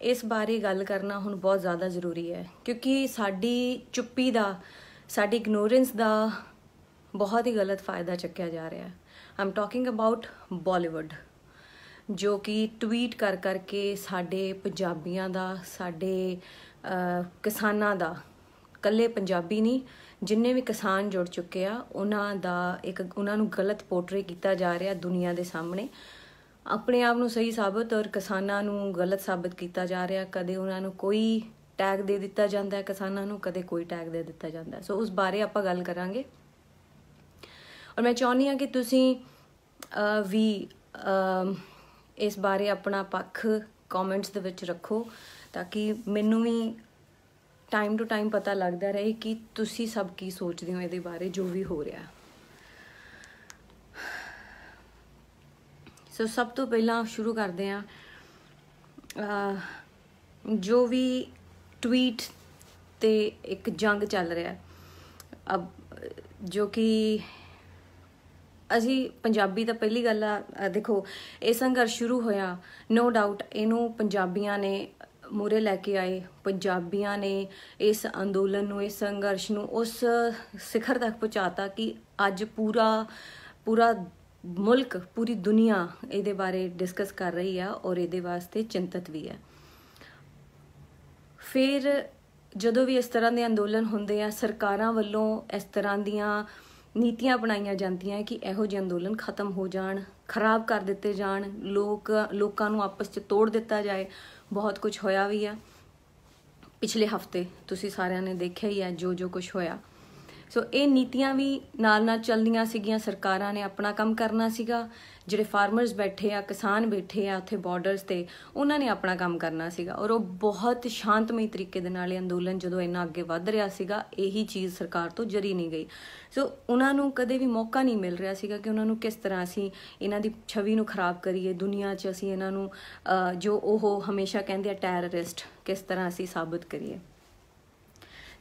इस बारे गल करना हुण बहुत ज़्यादा ज़रूरी है, क्योंकि साडी चुप्पी दा, साडी इग्नोरेंस दा बहुत ही गलत फ़ायदा चुक्या जा रहा है। I am talking about Bollywood, जो कि ट्वीट कर करके साडे पंजाबियां दा, साडे किसानां दा, कल्ले पंजाबी नहीं, जिन्ने भी किसान जुड़ चुके आ उन्हां दा एक उन्हां नूं गलत पोर्ट्रे किया जा रहा दुनिया के सामने। अपने आप नूं सही साबित और किसानां नूं गलत साबित किया जा रहा। कदे उन्हां नूं कोई टैग दे दिता जाता है किसानां नूं, कदे कोई टैग दे दिता जाता है। सो उस बारे आपां गल करांगे और मैं चाहुंदी हां कि तुसीं भी इस बारे अपना पक्ष कॉमेंट्स दे विच रखो, ताकि मैनूं भी टाइम टू टाइम पता लगता रहे कि तुसी सब की सोचते हो ये बारे जो भी हो रहा। सो सब तो पहला शुरू करते हैं, जो भी ट्वीट ते एक जंग चल रहा है अब, जो कि असी पंजाबी तो पहली गल आ, देखो ये संघर्ष शुरू होया नो डाउट, इनू पंजाबियां ने मूहरे लैके आए, पंजाबियां ने इस अंदोलन नूं, इस संघर्ष नूं उस शिखर तक पहुँचाता कि अज पूरा पूरा मुल्क, पूरी दुनिया ये बारे डिस्कस कर रही है और ये वास्ते चिंतित भी है। फिर जदों भी इस तरह के अंदोलन होंदे आ, सरकारां वल्लों इस तरह दियां नीतियां अपनाईयां जांदियां कि इहो जिहे अंदोलन खत्म हो जाण, खराब कर दिते जाण, लोकां नूं आपस च तोड़ दिता जाए। बहुत कुछ होया भी है पिछले हफ्ते, तुसी सारिਆਂ ने देखिया ही है जो कुछ होया। सो ये नीतियां भी नाल चलदियां सीगियां, सरकारां ने अपना काम करना सीगा, जिहड़े फार्मर्स बैठे आ, किसान बैठे आ उत्थे बॉर्डर्स ते, उन्होंने ने अपना काम करना सीगा और वो बहुत शांतमई तरीके दे नाल अंदोलन जदों इन्ना अगे वध रहा सीगा, यही चीज़ सरकार तो जरी नहीं गई। सो उन्होंने कदे भी मौका नहीं मिल रहा सीगा कि उन्होंने किस तरह असी इन्हां दी छवि नूं खराब करिए, दुनिया च असी इन्हां नूं जो ओह हमेशा कहंदे आ टैररिस्ट, किस तरह असी साबित करिए।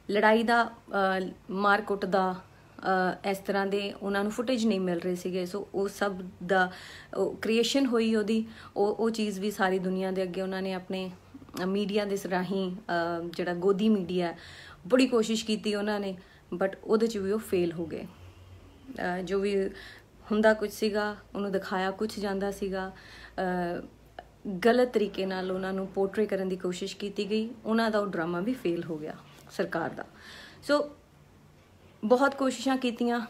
लड़ाई दा, मार कुट दा, इस तरह के उन्होंने फुटेज नहीं मिल रहे थे। सो वो सब दा क्रिएशन हुई वो चीज़ भी सारी दुनिया के अगे उन्होंने अपने मीडिया के राही, जड़ा गोदी मीडिया बड़ी कोशिश की उन्होंने, बट वो भी वो फेल हो गए। जो भी हुंदा कुछ सीगा उन्होंने दिखाया कुछ जाता सीगा, गलत तरीके नाल उन्होंने पोर्ट्रे करने की कोशिश की गई, उन्हों का वो ड्रामा भी फेल हो गया सरकार का। सो बहुत कोशिशां कीतियां,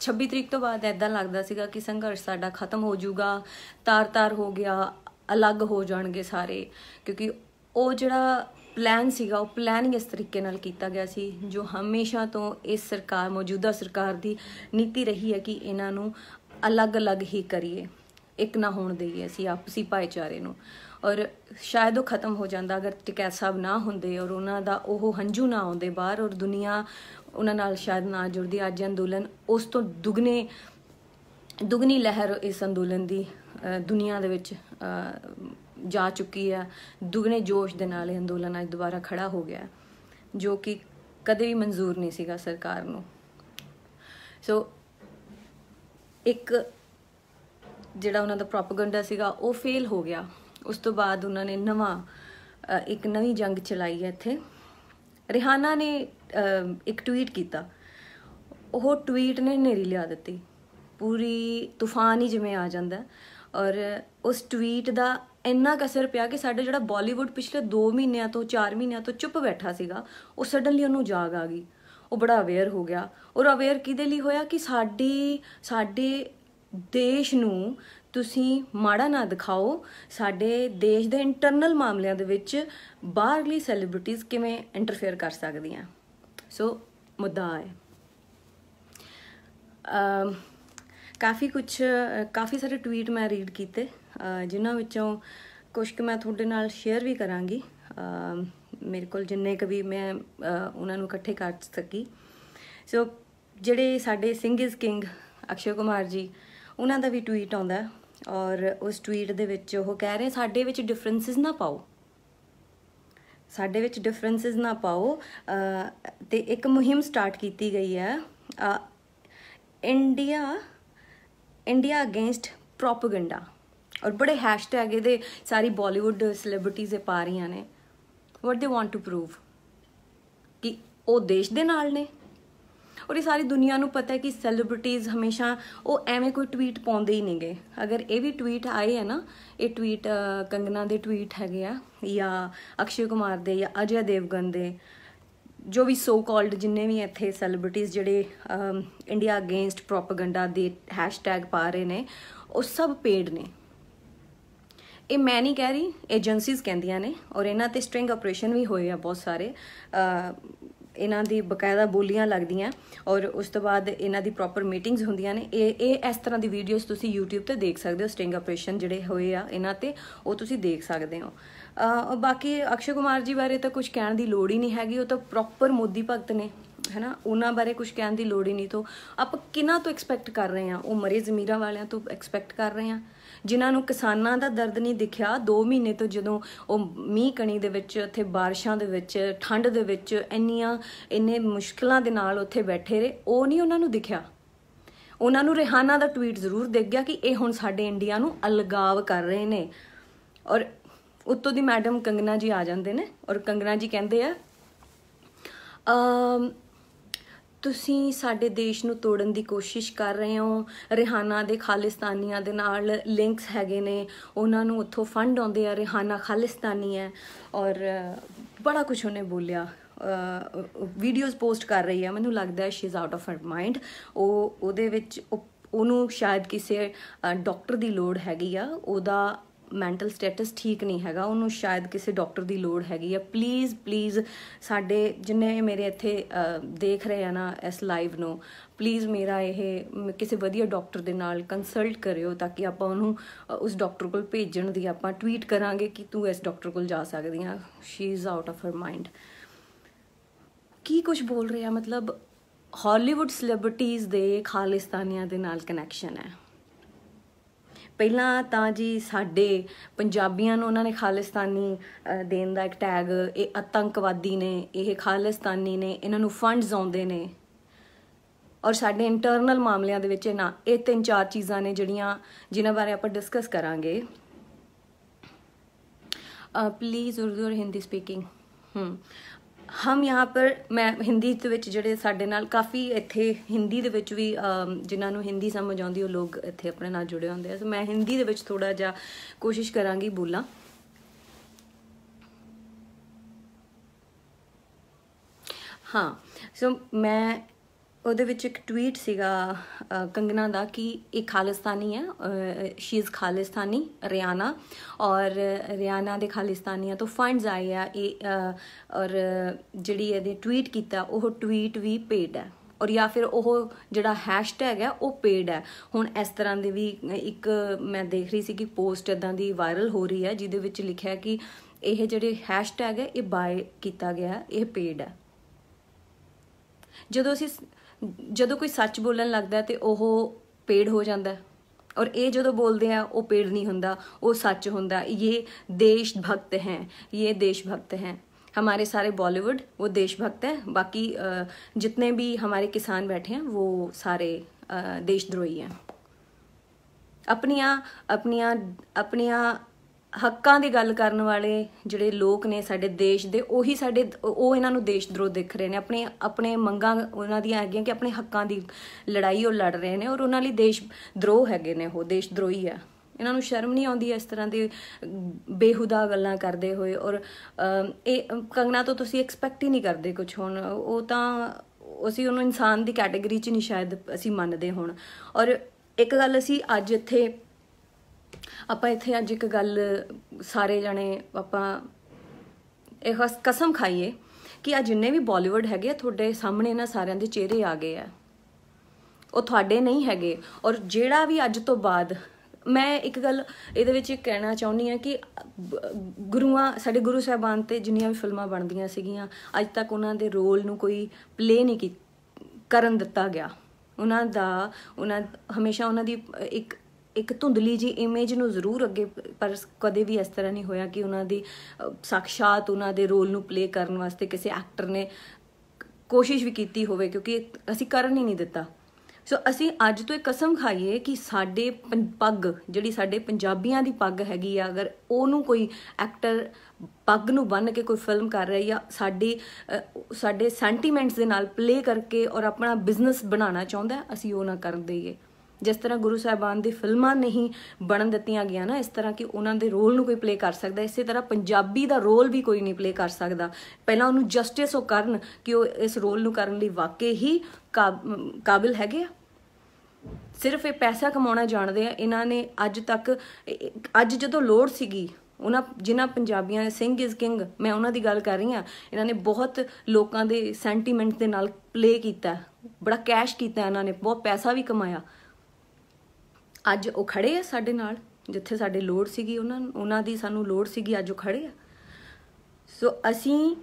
26 तरीक तो बाद ऐदा लगता सीगा कि संघर्ष साडा खत्म हो जाऊगा, तार हो गया, अलग हो जाणगे सारे, क्योंकि वो जिहड़ा प्लान सीगा वो प्लान ही इस तरीके नाल कीता गया सी, जो हमेशा तो इस सरकार, मौजूदा सरकार की नीति रही है कि इन्हां नूं अलग अलग ही करिए, एक ना होण देइए असीं आपसी भाईचारे नूं। और शायद वो खत्म हो जाता अगर टिकैत साहब ना होंदे और उन्हां दा ओह हंझू ना आउंदे बाहर और दुनिया उन्हां नाल शायद ना जुड़दी। अज अंदोलन उस तो दुगनी लहर इस अंदोलन की दुनिया दे विच जा चुकी है, दुगने जोश दे नाल अंदोलन अज दोबारा खड़ा हो गया, जो कि कदे भी मंजूर नहीं सीगा सरकार नूं। सो एक जिहड़ा उन्हां दा प्रोपेगेंडा सीगा वो फेल हो गया। उस तो बाद उन्होंने एक नवी जंग चलाई है इत्थे। रिहाना ने एक ट्वीट किया, वो ट्वीट ने हनेरी लिया दी, पूरी तूफान ही जिमें आ जाता है। और उस ट्वीट का इन्ना कसर पिया कि साडा जिहड़ा बॉलीवुड पिछले 2 महीनों तो 4 महीनों तो चुप बैठा सीगा, वो सडनली उन्होंने जाग आ गई, वो बड़ा अवेयर हो गया। और अवेयर किहदे लई होया कि साडे देश नूं तुसीं माड़ा ना दिखाओ, साडे देश दे इंटरनल मामलिਆਂ ਦੇ ਵਿੱਚ बाहरली सैलीब्रिटीज़ किवें इंटरफेयर कर सकदियां। सो मुद्दा है काफ़ी सारे ट्वीट मैं रीड किए, जिन्हां विचों कुछ मैं तुहाडे नाल शेयर भी करांगी, मेरे को जिन्ने क भी मैं उन्हां नूं इकट्ठे कर सकी। सो जिहड़े साडे सिंग इज़ किंग अक्षय कुमार जी, उन्हां दा भी ट्वीट आउंदा और उस ट्वीट दे विच वो कह रहे साडे विच डिफरेंसिस ना पाओ, साडे विच डिफरेंसिस ना पाओ। ते एक मुहिम स्टार्ट की गई है, इंडिया अगेंस्ट प्रोपेगेंडा। और बड़े हैशटैग ये सारी बॉलीवुड सैलेब्रिटीज़ पा रही ने। What they want to prove कि वो देश दे नाल ने। और ये सारी दुनिया नूं पता है कि सैलीब्रिटीज़ हमेशा वो एवें कोई ट्वीट पाउंदे ही नहीं गए। अगर ये भी ट्वीट आए है ना, ये ट्वीट कंगना दे ट्वीट हैगे आ या अक्षय कुमार दे या अजय देवगन दे, जो भी सो कॉल्ड जिन्ने भी इत्थे सैलीब्रिटीज़ जिहड़े इंडिया अगेंस्ट प्रोपेगेंडा दे हैशटैग पा रहे ने, वो सब पेड ने। ये मैं नहीं कह रही, एजेंसीज़ कहंदियां ने। और इन्हां ते स्ट्रिंग ऑपरेशन भी होए आ बहुत सारे। इन्हां दी बकायदा बोलियां लगदियां और उस तो बाद इन्हां दी प्रॉपर मीटिंग्स होंदियां ने। ये इस तरह दी वीडियोज़ तुसी यूट्यूब ते देख सकदे हो। स्ट्रिंग ऑपरेशन जिहड़े होए आ इन्हां ते वो तुसी देख सकदे हो। बाकी अक्षय कुमार जी बारे तो कुछ कहण दी लोड़ ही नहीं हैगी। वो तो प्रॉपर मोदी भगत ने, है ना। उन्हां बारे कुछ कहण दी लोड़ ही नहीं। तो आप किन्हां तो एक्सपैक्ट कर रहे हैं? वो मरे ज़मीरां वालियां तो एक्सपैक्ट कर रहे हैं जिन्हां नूं किसानां दा दर्द नहीं दिखिया। 2 महीने तो जदों वो मींह कणी दे विच उत्थे बारिशां दे विच ठंड दे विच इन्ने मुश्किलां दे नाल उत्थे बैठे रहे, वो नहीं उन्हां नूं दिखिया। उन्हां नूं रिहाना दा ट्वीट जरूर दिख गया कि ये हुण साडे इंडिया नूं अलगाव कर रहे ने। और उत्तों दी मैडम कंगना जी आ जांदे ने और कंगना जी कहंदे आ तुसीं साडे देश नूं तोड़न दी कोशिश कर रहे हो। रिहाना दे खालिस्तानियां दे नाल लिंक्स हैगे ने, उन्हां नूं उत्थों फंड आउंदे आ, रिहाना खालिस्तानी है। और बड़ा कुछ उन्हें बोलिया। वीडियोज़ पोस्ट कर रही है, मैनूं लगदा है she is out of her mind. ਉਹਦੇ ਵਿੱਚ ਉਹਨੂੰ शायद किसी डॉक्टर की लोड़ हैगी आ। ਉਹਦਾ मैंटल स्टेटस ठीक नहीं हैगा, उन्होंने शायद किसी डॉक्टर की लोड़ हैगी है। प्लीज़ प्लीज़ साडे जिन्ने मेरे इत्थे देख रहे हैं ना इस लाइव नो, प्लीज़ मेरा ये किसी वधिया डॉक्टर के नाल कंसल्ट करियो ताकि आप उस डॉक्टर को भेजण दी आप ट्वीट करांगे कि तू इस डॉक्टर को जा सकदी हाँ। She is out of her mind. की कुछ बोल रहे हैं, मतलब हॉलीवुड सैलेब्रिटीज़ दे खालिस्तानियां दे नाल कनैक्शन है। ਪਹਿਲਾਂ ਤਾਂ जी साडे पंजाबियां ਨੂੰ ਉਹਨਾਂ ਨੇ ਖਾਲਿਸਤਾਨੀ ਦੇਣ ਦਾ ਇੱਕ ਟੈਗ, ਇਹ ਆਤੰਕਵਾਦੀ ਨੇ, ਇਹ ਖਾਲਿਸਤਾਨੀ ਨੇ, ਇਹਨਾਂ ਨੂੰ ਫੰਡਸ ਆਉਂਦੇ ਨੇ। ਔਰ ਸਾਡੇ ਇੰਟਰਨਲ ਮਾਮਲਿਆਂ ਦੇ ਵਿੱਚ ਨਾ ਇਹ 3-4 ਚੀਜ਼ਾਂ ਨੇ ਜਿਹੜੀਆਂ ਜਿਨ੍ਹਾਂ ਬਾਰੇ ਆਪਾਂ ਡਿਸਕਸ ਕਰਾਂਗੇ। प्लीज़ उर्दू और हिंदी स्पीकिंग। हम यहाँ पर मैं हिंदी ਦੇ ਵਿੱਚ ਜਿਹੜੇ ਸਾਡੇ ਨਾਲ ਕਾਫੀ ਇੱਥੇ ਹਿੰਦੀ ਦੇ ਵਿੱਚ ਵੀ ਜਿਨ੍ਹਾਂ ਨੂੰ ਹਿੰਦੀ ਸਮਝ ਆਉਂਦੀ ਉਹ ਲੋਕ ਇੱਥੇ ਆਪਣੇ ਨਾਲ ਜੁੜੇ ਹੁੰਦੇ ਆ। ਸੋ ਮੈਂ ਹਿੰਦੀ ਦੇ ਵਿੱਚ ਥੋੜਾ ਜਿਹਾ ਕੋਸ਼ਿਸ਼ ਕਰਾਂਗੀ ਬੋਲਾਂ। हाँ सो मैं ਉਹਦੇ ਵਿੱਚ ਇੱਕ ट्वीट ਸੀਗਾ कंगना ਦਾ कि एक खालिस्तानी है, शी इज़ खालिस्तानी रियाना, और रियाना ਦੇ ਖਾਲਿਸਤਾਨੀਆਂ ਤੋਂ फंड्स आए आ। और ਜਿਹੜੀ ਇਹਦੇ ट्वीट ਕੀਤਾ ਉਹ ट्वीट भी पेड है और या फिर ਉਹ ਜਿਹੜਾ हैशटैग है ਉਹ पेड है। ਹੁਣ ਇਸ ਤਰ੍ਹਾਂ ਦੇ ਵੀ ਇੱਕ ਮੈਂ ਦੇਖ ਰਹੀ ਸੀ ਕਿ ਪੋਸਟ ਇੱਦਾਂ ਦੀ ਵਾਇਰਲ ਹੋ ਰਹੀ ਹੈ ਜਿਹਦੇ ਵਿੱਚ ਲਿਖਿਆ ਕਿ ਇਹ ਜਿਹੜੇ हैशटैग है ਇਹ ਬਾਏ ਕੀਤਾ ਗਿਆ, ਇਹ पेड है। ਜਦੋਂ कोई सच बोलन लगता है तो वह पेड हो जाता है, और ये जो बोलते हैं वो पेड नहीं होंदा, वो सच होंदा। ये देशभक्त हैं, ये देशभक्त हैं। हमारे सारे बॉलीवुड वो देशभक्त हैं, बाकी जितने भी हमारे किसान बैठे हैं वो सारे देशद्रोही हैं। अपनियां हक्कां दी गल करन वाले जिहड़े लोग ने साडे देश दे, ओही साडे ਉਹ ਇਹਨਾਂ ਨੂੰ देशद्रोह दिख रहे ने। अपने मंगां ਉਹਨਾਂ ਦੀਆਂ ਹੈਗੀਆਂ ਕਿ ਆਪਣੇ ਹੱਕਾਂ ਦੀ ਲੜਾਈ ਉਹ ਲੜ ਰਹੇ ਨੇ, ਔਰ ਉਹਨਾਂ ਲਈ देशद्रोह ਹੈਗੇ ਨੇ, ਉਹ देशद्रोही ਆ। ਇਹਨਾਂ ਨੂੰ ਸ਼ਰਮ ਨਹੀਂ ਆਉਂਦੀ ਇਸ ਤਰ੍ਹਾਂ ਦੀ ਬੇਹੁਦਾ ਗੱਲਾਂ ਕਰਦੇ ਹੋਏ। ਔਰ ਇਹ ਕੰਗਨਾ ਤੋਂ ਤੁਸੀਂ ਐਕਸਪੈਕਟ ਹੀ ਨਹੀਂ ਕਰਦੇ ਕੁਝ। ਹੁਣ ਉਹ ਤਾਂ ਅਸੀਂ ਉਹਨੂੰ ਇਨਸਾਨ ਦੀ ਕੈਟੇਗਰੀ 'ਚ ਨਹੀਂ ਸ਼ਾਇਦ ਅਸੀਂ ਮੰਨਦੇ ਹੁਣ। ਔਰ ਇੱਕ ਗੱਲ ਅਸੀਂ ਅੱਜ ਇੱਥੇ ਆਪਾਂ ਇੱਥੇ ਅੱਜ ਇੱਕ ਗੱਲ ਸਾਰੇ ਜਣੇ ਆਪਾਂ ਇਹ ਕਸਮ ਖਾਈਏ ਕਿ ਆ ਜਿੰਨੇ ਵੀ ਬਾਲੀਵੁੱਡ ਹੈਗੇ ਆ ਤੁਹਾਡੇ ਸਾਹਮਣੇ ਨਾ ਸਾਰਿਆਂ ਦੇ ਚਿਹਰੇ ਆ ਗਏ ਆ, ਉਹ ਤੁਹਾਡੇ ਨਹੀਂ ਹੈਗੇ। ਔਰ ਜਿਹੜਾ ਵੀ ਅੱਜ ਤੋਂ ਬਾਅਦ ਮੈਂ ਇੱਕ ਗੱਲ ਇਹਦੇ ਵਿੱਚ ਕਹਿਣਾ ਚਾਹੁੰਦੀ ਹਾਂ ਕਿ ਸਾਡੇ ਗੁਰੂ ਸਾਹਿਬਾਨ 'ਤੇ ਜਿੰਨੀਆਂ ਵੀ ਫਿਲਮਾਂ ਬਣਦੀਆਂ ਸੀਗੀਆਂ ਅੱਜ ਤੱਕ ਉਹਨਾਂ ਦੇ ਰੋਲ ਨੂੰ ਕੋਈ ਪਲੇ ਨਹੀਂ ਕਰਨ ਦਿੱਤਾ ਗਿਆ। ਉਹਨਾਂ ਹਮੇਸ਼ਾ ਉਹਨਾਂ ਦੀ ਇੱਕ ਧੁੰਦਲੀ ਜੀ ਇਮੇਜ ਨੂੰ ਜ਼ਰੂਰ ਅੱਗੇ, ਪਰ ਕਦੇ ਵੀ ਇਸ ਤਰ੍ਹਾਂ ਨਹੀਂ ਹੋਇਆ ਕਿ ਉਹਨਾਂ ਦੀ ਸਾਕਸ਼ਾਤ ਉਹਨਾਂ ਦੇ ਰੋਲ ਨੂੰ ਪਲੇ ਕਰਨ ਵਾਸਤੇ ਕਿਸੇ ਐਕਟਰ ਨੇ ਕੋਸ਼ਿਸ਼ ਵੀ ਕੀਤੀ ਹੋਵੇ, ਕਿਉਂਕਿ ਅਸੀਂ ਕਰਨ ਹੀ ਨਹੀਂ ਦਿੱਤਾ। ਸੋ ਅਸੀਂ ਅੱਜ ਤੋਂ ਇੱਕ ਕਸਮ ਖਾਈਏ ਕਿ ਸਾਡੇ ਪੱਗ ਜਿਹੜੀ ਸਾਡੇ ਪੰਜਾਬੀਆਂ ਦੀ ਪੱਗ ਹੈਗੀ ਆ, ਅਗਰ ਉਹਨੂੰ ਕੋਈ ਐਕਟਰ ਪੱਗ ਨੂੰ ਬੰਨ੍ਹ ਕੇ ਕੋਈ ਫਿਲਮ ਕਰ ਰਿਹਾ ਜਾਂ ਸਾਡੇ ਸੈਂਟੀਮੈਂਟਸ ਦੇ ਨਾਲ ਪਲੇ ਕਰਕੇ ਔਰ ਆਪਣਾ ਬਿਜ਼ਨਸ ਬਣਾਉਣਾ ਚਾਹੁੰਦਾ, ਅਸੀਂ ਉਹ ਨਾ ਕਰਨ ਦੇਈਏ। ਜਿਸ ਤਰ੍ਹਾਂ ਗੁਰੂ ਸਾਹਿਬਾਨ ਦੀ ਫਿਲਮਾਂ ਨਹੀਂ ਬਣਨ ਦਿੱਤੀਆਂ ਗਈਆਂ ਨਾ, ਇਸ ਤਰ੍ਹਾਂ ਕਿ ਉਹਨਾਂ ਦੇ ਰੋਲ ਨੂੰ ਕੋਈ ਪਲੇ ਕਰ ਸਕਦਾ, ਇਸੇ ਤਰ੍ਹਾਂ ਪੰਜਾਬੀ ਦਾ ਰੋਲ ਵੀ ਕੋਈ ਨਹੀਂ ਪਲੇ ਕਰ ਸਕਦਾ। ਪਹਿਲਾਂ ਉਹਨੂੰ ਜਸਟਿਸ ਉਹ ਕਰਨ ਕਿ ਉਹ ਇਸ ਰੋਲ ਨੂੰ ਕਰਨ ਲਈ ਵਾਕਈ ਹੀ ਕਾਬਿਲ ਹੈਗੇ ਆ। ਸਿਰਫ ਇਹ ਪੈਸਾ ਕਮਾਉਣਾ ਜਾਣਦੇ ਆ। ਇਹਨਾਂ ਨੇ ਅੱਜ ਤੱਕ, ਅੱਜ ਜਦੋਂ ਲੋੜ ਸੀਗੀ ਜਿਨ੍ਹਾਂ ਪੰਜਾਬੀਆਂ ਸਿੰਘ ਇਜ਼ ਕਿੰਗ, ਮੈਂ ਉਹਨਾਂ ਦੀ ਗੱਲ ਕਰ ਰਹੀ ਹਾਂ, ਇਹਨਾਂ ਨੇ ਬਹੁਤ ਲੋਕਾਂ ਦੇ ਸੈਂਟੀਮੈਂਟ ਦੇ ਨਾਲ ਪਲੇ ਕੀਤਾ, ਬੜਾ ਕੈਸ਼ ਕੀਤਾ ਇਹਨਾਂ ਨੇ, ਬਹੁਤ ਪੈਸਾ ਵੀ ਕਮਾਇਆ। ਅੱਜ ਉਹ ਖੜੇ ਆ ਸਾਡੇ ਨਾਲ, ਜਿੱਥੇ ਸਾਡੇ ਲੋੜ ਸੀਗੀ ਉਹਨਾਂ ਦੀ ਸਾਨੂੰ ਲੋੜ ਸੀਗੀ, ਅੱਜ ਉਹ ਖੜੇ ਆ। ਸੋ ਅਸੀਂ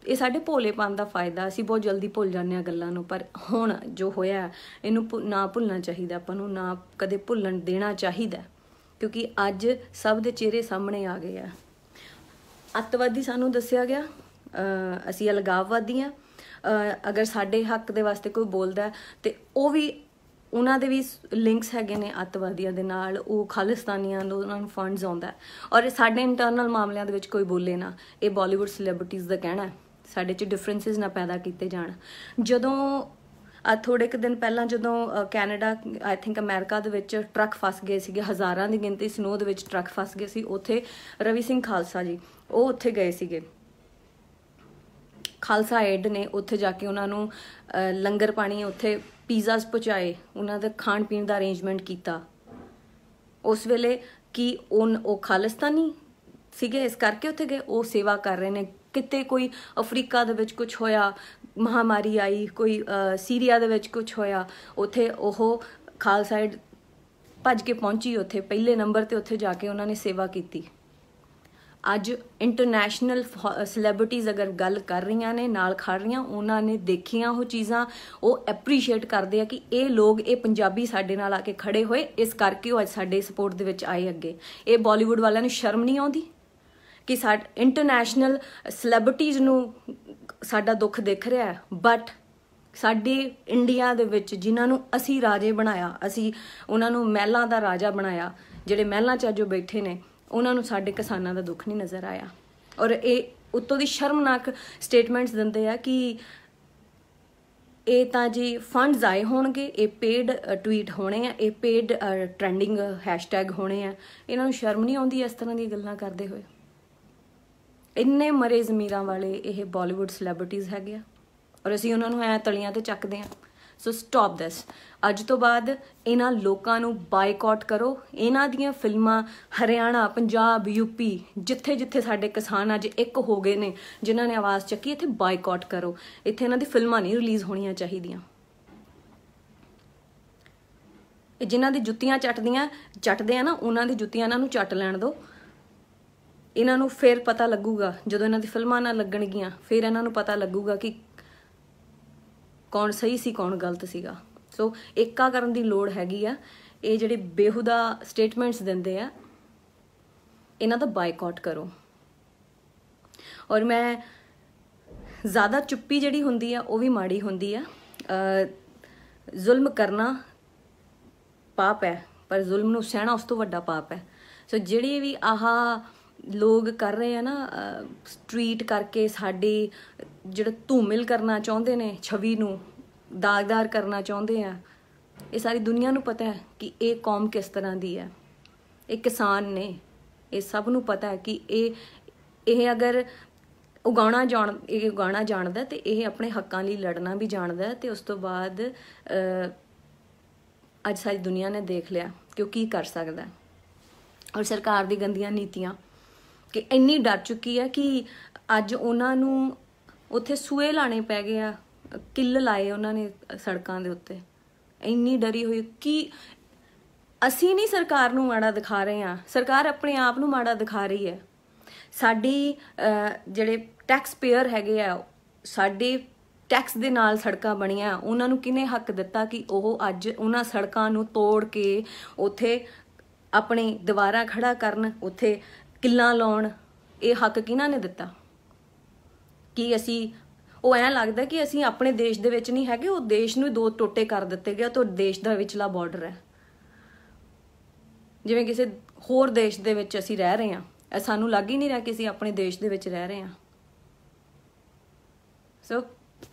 ਇਹ ਸਾਡੇ ਭੋਲੇਪਨ ਦਾ ਫਾਇਦਾ, ਅਸੀਂ ਬਹੁਤ ਜਲਦੀ ਭੁੱਲ ਜਾਂਦੇ ਹਾਂ ਗੱਲਾਂ ਨੂੰ। ਪਰ ਹੁਣ ਜੋ ਹੋਇਆ ਇਹਨੂੰ ਨਾ ਭੁੱਲਣਾ ਚਾਹੀਦਾ, ਆਪਾਂ ਨੂੰ ਨਾ ਕਦੇ ਭੁੱਲਣ ਦੇਣਾ ਚਾਹੀਦਾ, ਕਿਉਂਕਿ ਅੱਜ ਸਭ ਦੇ ਚਿਹਰੇ ਸਾਹਮਣੇ ਆ ਗਏ ਆ। ਅੱਤਵਾਦੀ ਸਾਨੂੰ ਦੱਸਿਆ ਗਿਆ, ਅਸੀਂ ਅਲਗਾਵਵਾਦੀ ਹਾਂ। ਅਗਰ ਸਾਡੇ ਹੱਕ ਦੇ ਵਾਸਤੇ ਕੋਈ ਬੋਲਦਾ ਤੇ ਉਹ ਵੀ, ਉਹਨਾਂ ਦੇ ਵੀ ਲਿੰਕਸ ਹੈਗੇ ਨੇ ਅੱਤਵਾਦੀਆਂ ਦੇ ਨਾਲ, ਉਹ ਖਾਲਿਸਤਾਨੀਆਂ ਨੂੰ, ਉਹਨਾਂ ਨੂੰ ਫੰਡਸ ਆਉਂਦਾ। ਔਰ ਸਾਡੇ ਇੰਟਰਨਲ ਮਾਮਲਿਆਂ ਦੇ ਵਿੱਚ ਕੋਈ ਬੋਲੇ ਨਾ, ਇਹ ਬਾਲੀਵੁੱਡ ਸੈਲੀਬ੍ਰਿਟੀਜ਼ ਦਾ ਕਹਿਣਾ। ਸਾਡੇ 'ਚ ਡਿਫਰੈਂਸਿਸ ਨਾ ਪੈਦਾ ਕੀਤੇ ਜਾਣ। ਜਦੋਂ ਥੋੜੇ ਕੁ ਦਿਨ ਪਹਿਲਾਂ ਜਦੋਂ ਕੈਨੇਡਾ, ਆਈ ਥਿੰਕ ਅਮਰੀਕਾ ਦੇ ਵਿੱਚ ਟਰੱਕ ਫਸ ਗਏ ਸੀਗੇ, ਹਜ਼ਾਰਾਂ ਦੀ ਗਿਣਤੀ ਸਨੋ ਦੇ ਵਿੱਚ ਟਰੱਕ ਫਸ ਗਏ ਸੀ, ਉੱਥੇ ਰਵੀ ਸਿੰਘ ਖਾਲਸਾ ਜੀ ਉਹ ਉੱਥੇ ਗਏ ਸੀਗੇ। ਖਾਲਸਾ ਏਡ ਨੇ ਉੱਥੇ ਜਾ ਕੇ ਉਹਨਾਂ ਨੂੰ ਲੰਗਰ ਪਾਣੀ, ਉੱਥੇ ਪੀਜ਼ਾਸ ਪਹੁੰਚਾਏ, ਉਹਨਾਂ ਦਾ ਖਾਣ ਪੀਣ ਦਾ ਅਰੇਂਜਮੈਂਟ ਕੀਤਾ। ਉਸ ਵੇਲੇ ਕਿ ਉਹ ਖਾਲਿਸਤਾਨੀ ਸੀਗੇ, ਇਸ ਕਰਕੇ ਉੱਥੇ ਗਏ, ਉਹ ਸੇਵਾ ਕਰ ਰਹੇ ਨੇ। ਕਿਤੇ ਕੋਈ ਅਫਰੀਕਾ ਦੇ ਵਿੱਚ ਕੁਝ ਹੋਇਆ, ਮਹਾਮਾਰੀ ਆਈ, ਕੋਈ ਸੀਰੀਆ ਦੇ ਵਿੱਚ ਕੁਝ ਹੋਇਆ, ਉੱਥੇ ਉਹ ਖਾਲਸਾ ਏਡ ਭੱਜ ਕੇ ਪਹੁੰਚੀ, ਉੱਥੇ ਪਹਿਲੇ ਨੰਬਰ ਤੇ ਉੱਥੇ ਜਾ ਕੇ ਉਹਨਾਂ ਨੇ ਸੇਵਾ ਕੀਤੀ। ਅੱਜ ਇੰਟਰਨੈਸ਼ਨਲ ਸੈਲੀਬ੍ਰਿਟੀਜ਼ ਅਗਰ ਗੱਲ ਕਰ ਰਹੀਆਂ ਨੇ, ਨਾਲ ਖੜ ਰਹੀਆਂ, ਉਹਨਾਂ ਨੇ ਦੇਖੀਆਂ ਉਹ ਚੀਜ਼ਾਂ, ਉਹ ਐਪਰੀਸ਼ੀਏਟ ਕਰਦੇ ਆ ਕਿ ਇਹ ਲੋਕ, ਇਹ ਪੰਜਾਬੀ ਸਾਡੇ ਨਾਲ ਆ ਕੇ ਖੜੇ ਹੋਏ, ਇਸ ਕਰਕੇ ਉਹ ਅੱਜ ਸਾਡੇ ਸਪੋਰਟ ਦੇ ਵਿੱਚ ਆਏ ਅੱਗੇ। ਇਹ ਬਾਲੀਵੁੱਡ ਵਾਲਿਆਂ ਨੂੰ ਸ਼ਰਮ ਨਹੀਂ ਆਉਂਦੀ ਕਿ ਇੰਟਰਨੈਸ਼ਨਲ ਸੈਲੀਬ੍ਰਿਟੀਜ਼ ਨੂੰ ਸਾਡਾ ਦੁੱਖ ਦਿਖ ਰਿਹਾ ਹੈ, ਬਟ ਸਾਡੇ ਇੰਡੀਆ ਦੇ ਵਿੱਚ ਜਿਨ੍ਹਾਂ ਨੂੰ ਅਸੀਂ ਰਾਜੇ ਬਣਾਇਆ, ਅਸੀਂ ਉਹਨਾਂ ਨੂੰ ਮਹਿਲਾਂ ਦਾ ਰਾਜਾ ਬਣਾਇਆ, ਜਿਹੜੇ ਮਹਿਲਾਂ 'ਚ ਅੱਜ ਉਹ ਬੈਠੇ ਨੇ, ਉਹਨਾਂ ਨੂੰ ਸਾਡੇ ਕਿਸਾਨਾਂ ਦਾ ਦੁੱਖ ਨਹੀਂ ਨਜ਼ਰ ਆਇਆ। ਔਰ ਇਹ ਉੱਤੋਂ ਦੀ ਸ਼ਰਮਨਾਕ ਸਟੇਟਮੈਂਟਸ ਦਿੰਦੇ ਆ ਕਿ ਇਹ ਤਾਂ ਜੀ ਫੰਡਸ ਆਏ ਹੋਣਗੇ, ਇਹ ਪੇਡ ਟਵੀਟ ਹੋਣੇ ਆ, ਇਹ ਪੇਡ ਟ੍ਰੈਂਡਿੰਗ ਹੈਸ਼ਟੈਗ ਹੋਣੇ ਆ। ਇਹਨਾਂ ਨੂੰ ਸ਼ਰਮ ਨਹੀਂ ਆਉਂਦੀ ਇਸ ਤਰ੍ਹਾਂ ਦੀਆਂ ਗੱਲਾਂ ਕਰਦੇ ਹੋਏ? ਇੰਨੇ ਮਰੇ ਜ਼ਮੀਰਾਂ ਵਾਲੇ ਇਹ ਬਾਲੀਵੁੱਡ ਸੈਲੀਬ੍ਰਿਟੀਜ਼ ਹੈਗੇ ਆ, ਔਰ ਅਸੀਂ ਉਹਨਾਂ ਨੂੰ ਐਂ ਤਲੀਆਂ ਤੇ ਚੱਕਦੇ ਹਾਂ। ਸੋ ਸਟਾਪ ਦਿਸ। ਅੱਜ ਤੋਂ ਬਾਅਦ ਇਹਨਾਂ ਲੋਕਾਂ ਨੂੰ ਬਾਈਕਾਟ ਕਰੋ। ਇਹਨਾਂ ਦੀਆਂ ਫਿਲਮਾਂ ਹਰਿਆਣਾ, ਪੰਜਾਬ, ਯੂਪੀ, ਜਿੱਥੇ ਜਿੱਥੇ ਸਾਡੇ ਕਿਸਾਨ ਅੱਜ ਇੱਕ ਹੋ ਗਏ ਨੇ, ਜਿਨ੍ਹਾਂ ਨੇ ਆਵਾਜ਼ ਚੱਕੀ, ਇੱਥੇ ਬਾਈਕਾਟ ਕਰੋ। ਇੱਥੇ ਇਹਨਾਂ ਦੀ ਫਿਲਮਾਂ ਨਹੀਂ ਰਿਲੀਜ਼ ਹੋਣੀਆਂ ਚਾਹੀਦੀਆਂ। ਜਿਨ੍ਹਾਂ ਦੀ ਜੁੱਤੀਆਂ ਚੱਟਦੇ ਆ ਨਾ, ਉਹਨਾਂ ਦੀ ਜੁੱਤੀਆਂ ਇਹਨਾਂ ਨੂੰ ਚੱਟ ਲੈਣ ਦਿਓ। ਇਹਨਾਂ ਨੂੰ ਫਿਰ ਪਤਾ ਲੱਗੂਗਾ, ਜਦੋਂ ਇਹਨਾਂ ਦੀ ਫਿਲਮਾਂ ਨਾ ਲੱਗਣਗੀਆਂ, ਫਿਰ ਇਹਨਾਂ ਨੂੰ ਪਤਾ ਲੱਗੂਗਾ ਕਿ ਕੌਣ ਸਹੀ ਸੀ, ਕੌਣ ਗਲਤ ਸੀਗਾ। ਸੋ ਏਕਾ ਕਰਨ ਦੀ ਲੋੜ ਹੈਗੀ ਆ। ਇਹ ਜਿਹੜੇ ਬੇਹੁਦਾ ਸਟੇਟਮੈਂਟਸ ਦਿੰਦੇ ਆ, ਇਹਨਾਂ ਦਾ ਬਾਈਕਾਟ ਕਰੋ। ਔਰ ਮੈਂ ਜ਼ਿਆਦਾ ਚੁੱਪੀ ਜਿਹੜੀ ਹੁੰਦੀ ਆ ਉਹ ਵੀ ਮਾੜੀ ਹੁੰਦੀ ਆ। ਜ਼ੁਲਮ ਕਰਨਾ ਪਾਪ ਹੈ, ਪਰ ਜ਼ੁਲਮ ਨੂੰ ਸਹਿਣਾ ਉਸ ਤੋਂ ਵੱਡਾ ਪਾਪ ਹੈ। ਸੋ ਜਿਹੜੇ ਵੀ ਆਹ ਲੋਕ ਕਰ ਰਹੇ ਆ ਨਾ, ਟਵੀਟ ਕਰਕੇ ਸਾਡੇ ਜਿਹੜਾ ਧੂਮਿਲ ਕਰਨਾ ਚਾਹੁੰਦੇ ਨੇ, ਛਵੀ ਨੂੰ ਦਾਗਦਾਰ ਕਰਨਾ ਚਾਹੁੰਦੇ ਆ, ਇਹ ਸਾਰੀ ਦੁਨੀਆ ਨੂੰ ਪਤਾ ਹੈ ਕਿ ਇਹ ਕੌਮ ਕਿਸ ਤਰ੍ਹਾਂ ਦੀ ਹੈ। ਇਹ ਕਿਸਾਨ ਨੇ, ਇਹ ਸਭ ਨੂੰ ਪਤਾ ਹੈ ਕਿ ਇਹ ਅਗਰ ਉਗਾਉਣਾ ਜਾਣਦਾ ਤੇ ਇਹ ਆਪਣੇ ਹੱਕਾਂ ਲਈ ਲੜਨਾ ਵੀ ਜਾਣਦਾ। ਤੇ ਉਸ ਤੋਂ ਬਾਅਦ ਅੱਜ ਸਾਰੀ ਦੁਨੀਆ ਨੇ ਦੇਖ ਲਿਆ ਕਿ ਉਹ ਕੀ ਕਰ ਸਕਦਾ। ਔਰ ਸਰਕਾਰ ਦੀ ਗੰਦੀਆਂ ਨੀਤੀਆਂ ਕਿ ਇੰਨੀ ਡਰ ਚੁੱਕੀ ਹੈ ਕਿ ਅੱਜ ਉਹਨਾਂ ਨੂੰ ਉੱਥੇ ਸੂਏ ਲਾਣੇ ਪੈ ਗਏ ਆ, ਕਿੱਲ ਲਾਏ ਉਹਨਾਂ ਨੇ ਸੜਕਾਂ ਦੇ ਉੱਤੇ। ਇੰਨੀ ਡਰੀ ਹੋਈ ਕਿ ਅਸੀਂ ਨਹੀਂ ਸਰਕਾਰ ਨੂੰ ਮਾੜਾ ਦਿਖਾ ਰਹੇ ਹਾਂ, ਸਰਕਾਰ ਆਪਣੇ ਆਪ ਨੂੰ ਮਾੜਾ ਦਿਖਾ ਰਹੀ ਹੈ। ਸਾਡੀ ਜਿਹੜੇ ਟੈਕਸ ਪੇਅਰ ਹੈਗੇ ਆ, ਸਾਡੇ ਟੈਕਸ ਦੇ ਨਾਲ ਸੜਕਾਂ ਬਣੀਆਂ, ਉਹਨਾਂ ਨੂੰ ਕਿਹਨੇ ਹੱਕ ਦਿੱਤਾ ਕਿ ਉਹ ਅੱਜ ਉਹਨਾਂ ਸੜਕਾਂ ਨੂੰ ਤੋੜ ਕੇ ਉੱਥੇ ਆਪਣੇ ਦੁਬਾਰਾ ਖੜਾ ਕਰਨ, ਉੱਥੇ ਕਿੱਲਾਂ ਲਾਉਣ? ਇਹ ਹੱਕ ਕਿਹਨਾਂ ਨੇ ਦਿੱਤਾ? ਕਿ ਅਸੀਂ ਉਹ ਐਂ ਲੱਗਦਾ ਕਿ ਅਸੀਂ ਆਪਣੇ ਦੇਸ਼ ਦੇ ਵਿੱਚ ਨਹੀਂ ਹੈਗੇ, ਉਹ ਦੇਸ਼ ਨੂੰ ਦੋ ਟੋਟੇ ਕਰ ਦਿੱਤੇ ਗਿਆ ਤਾਂ ਦੇਸ਼ ਦਾ ਵਿਚਲਾ ਬਾਰਡਰ ਹੈ। ਜਿਵੇਂ ਕਿਸੇ ਹੋਰ ਦੇਸ਼ ਦੇ ਵਿੱਚ ਅਸੀਂ ਰਹਿ ਰਹੇ ਹਾਂ, ਸਾਨੂੰ ਲੱਗ ਹੀ ਨਹੀਂ ਰਿਹਾ ਕਿ ਅਸੀਂ ਆਪਣੇ ਦੇਸ਼ ਦੇ ਵਿੱਚ ਰਹਿ ਰਹੇ ਹਾਂ। ਸੋ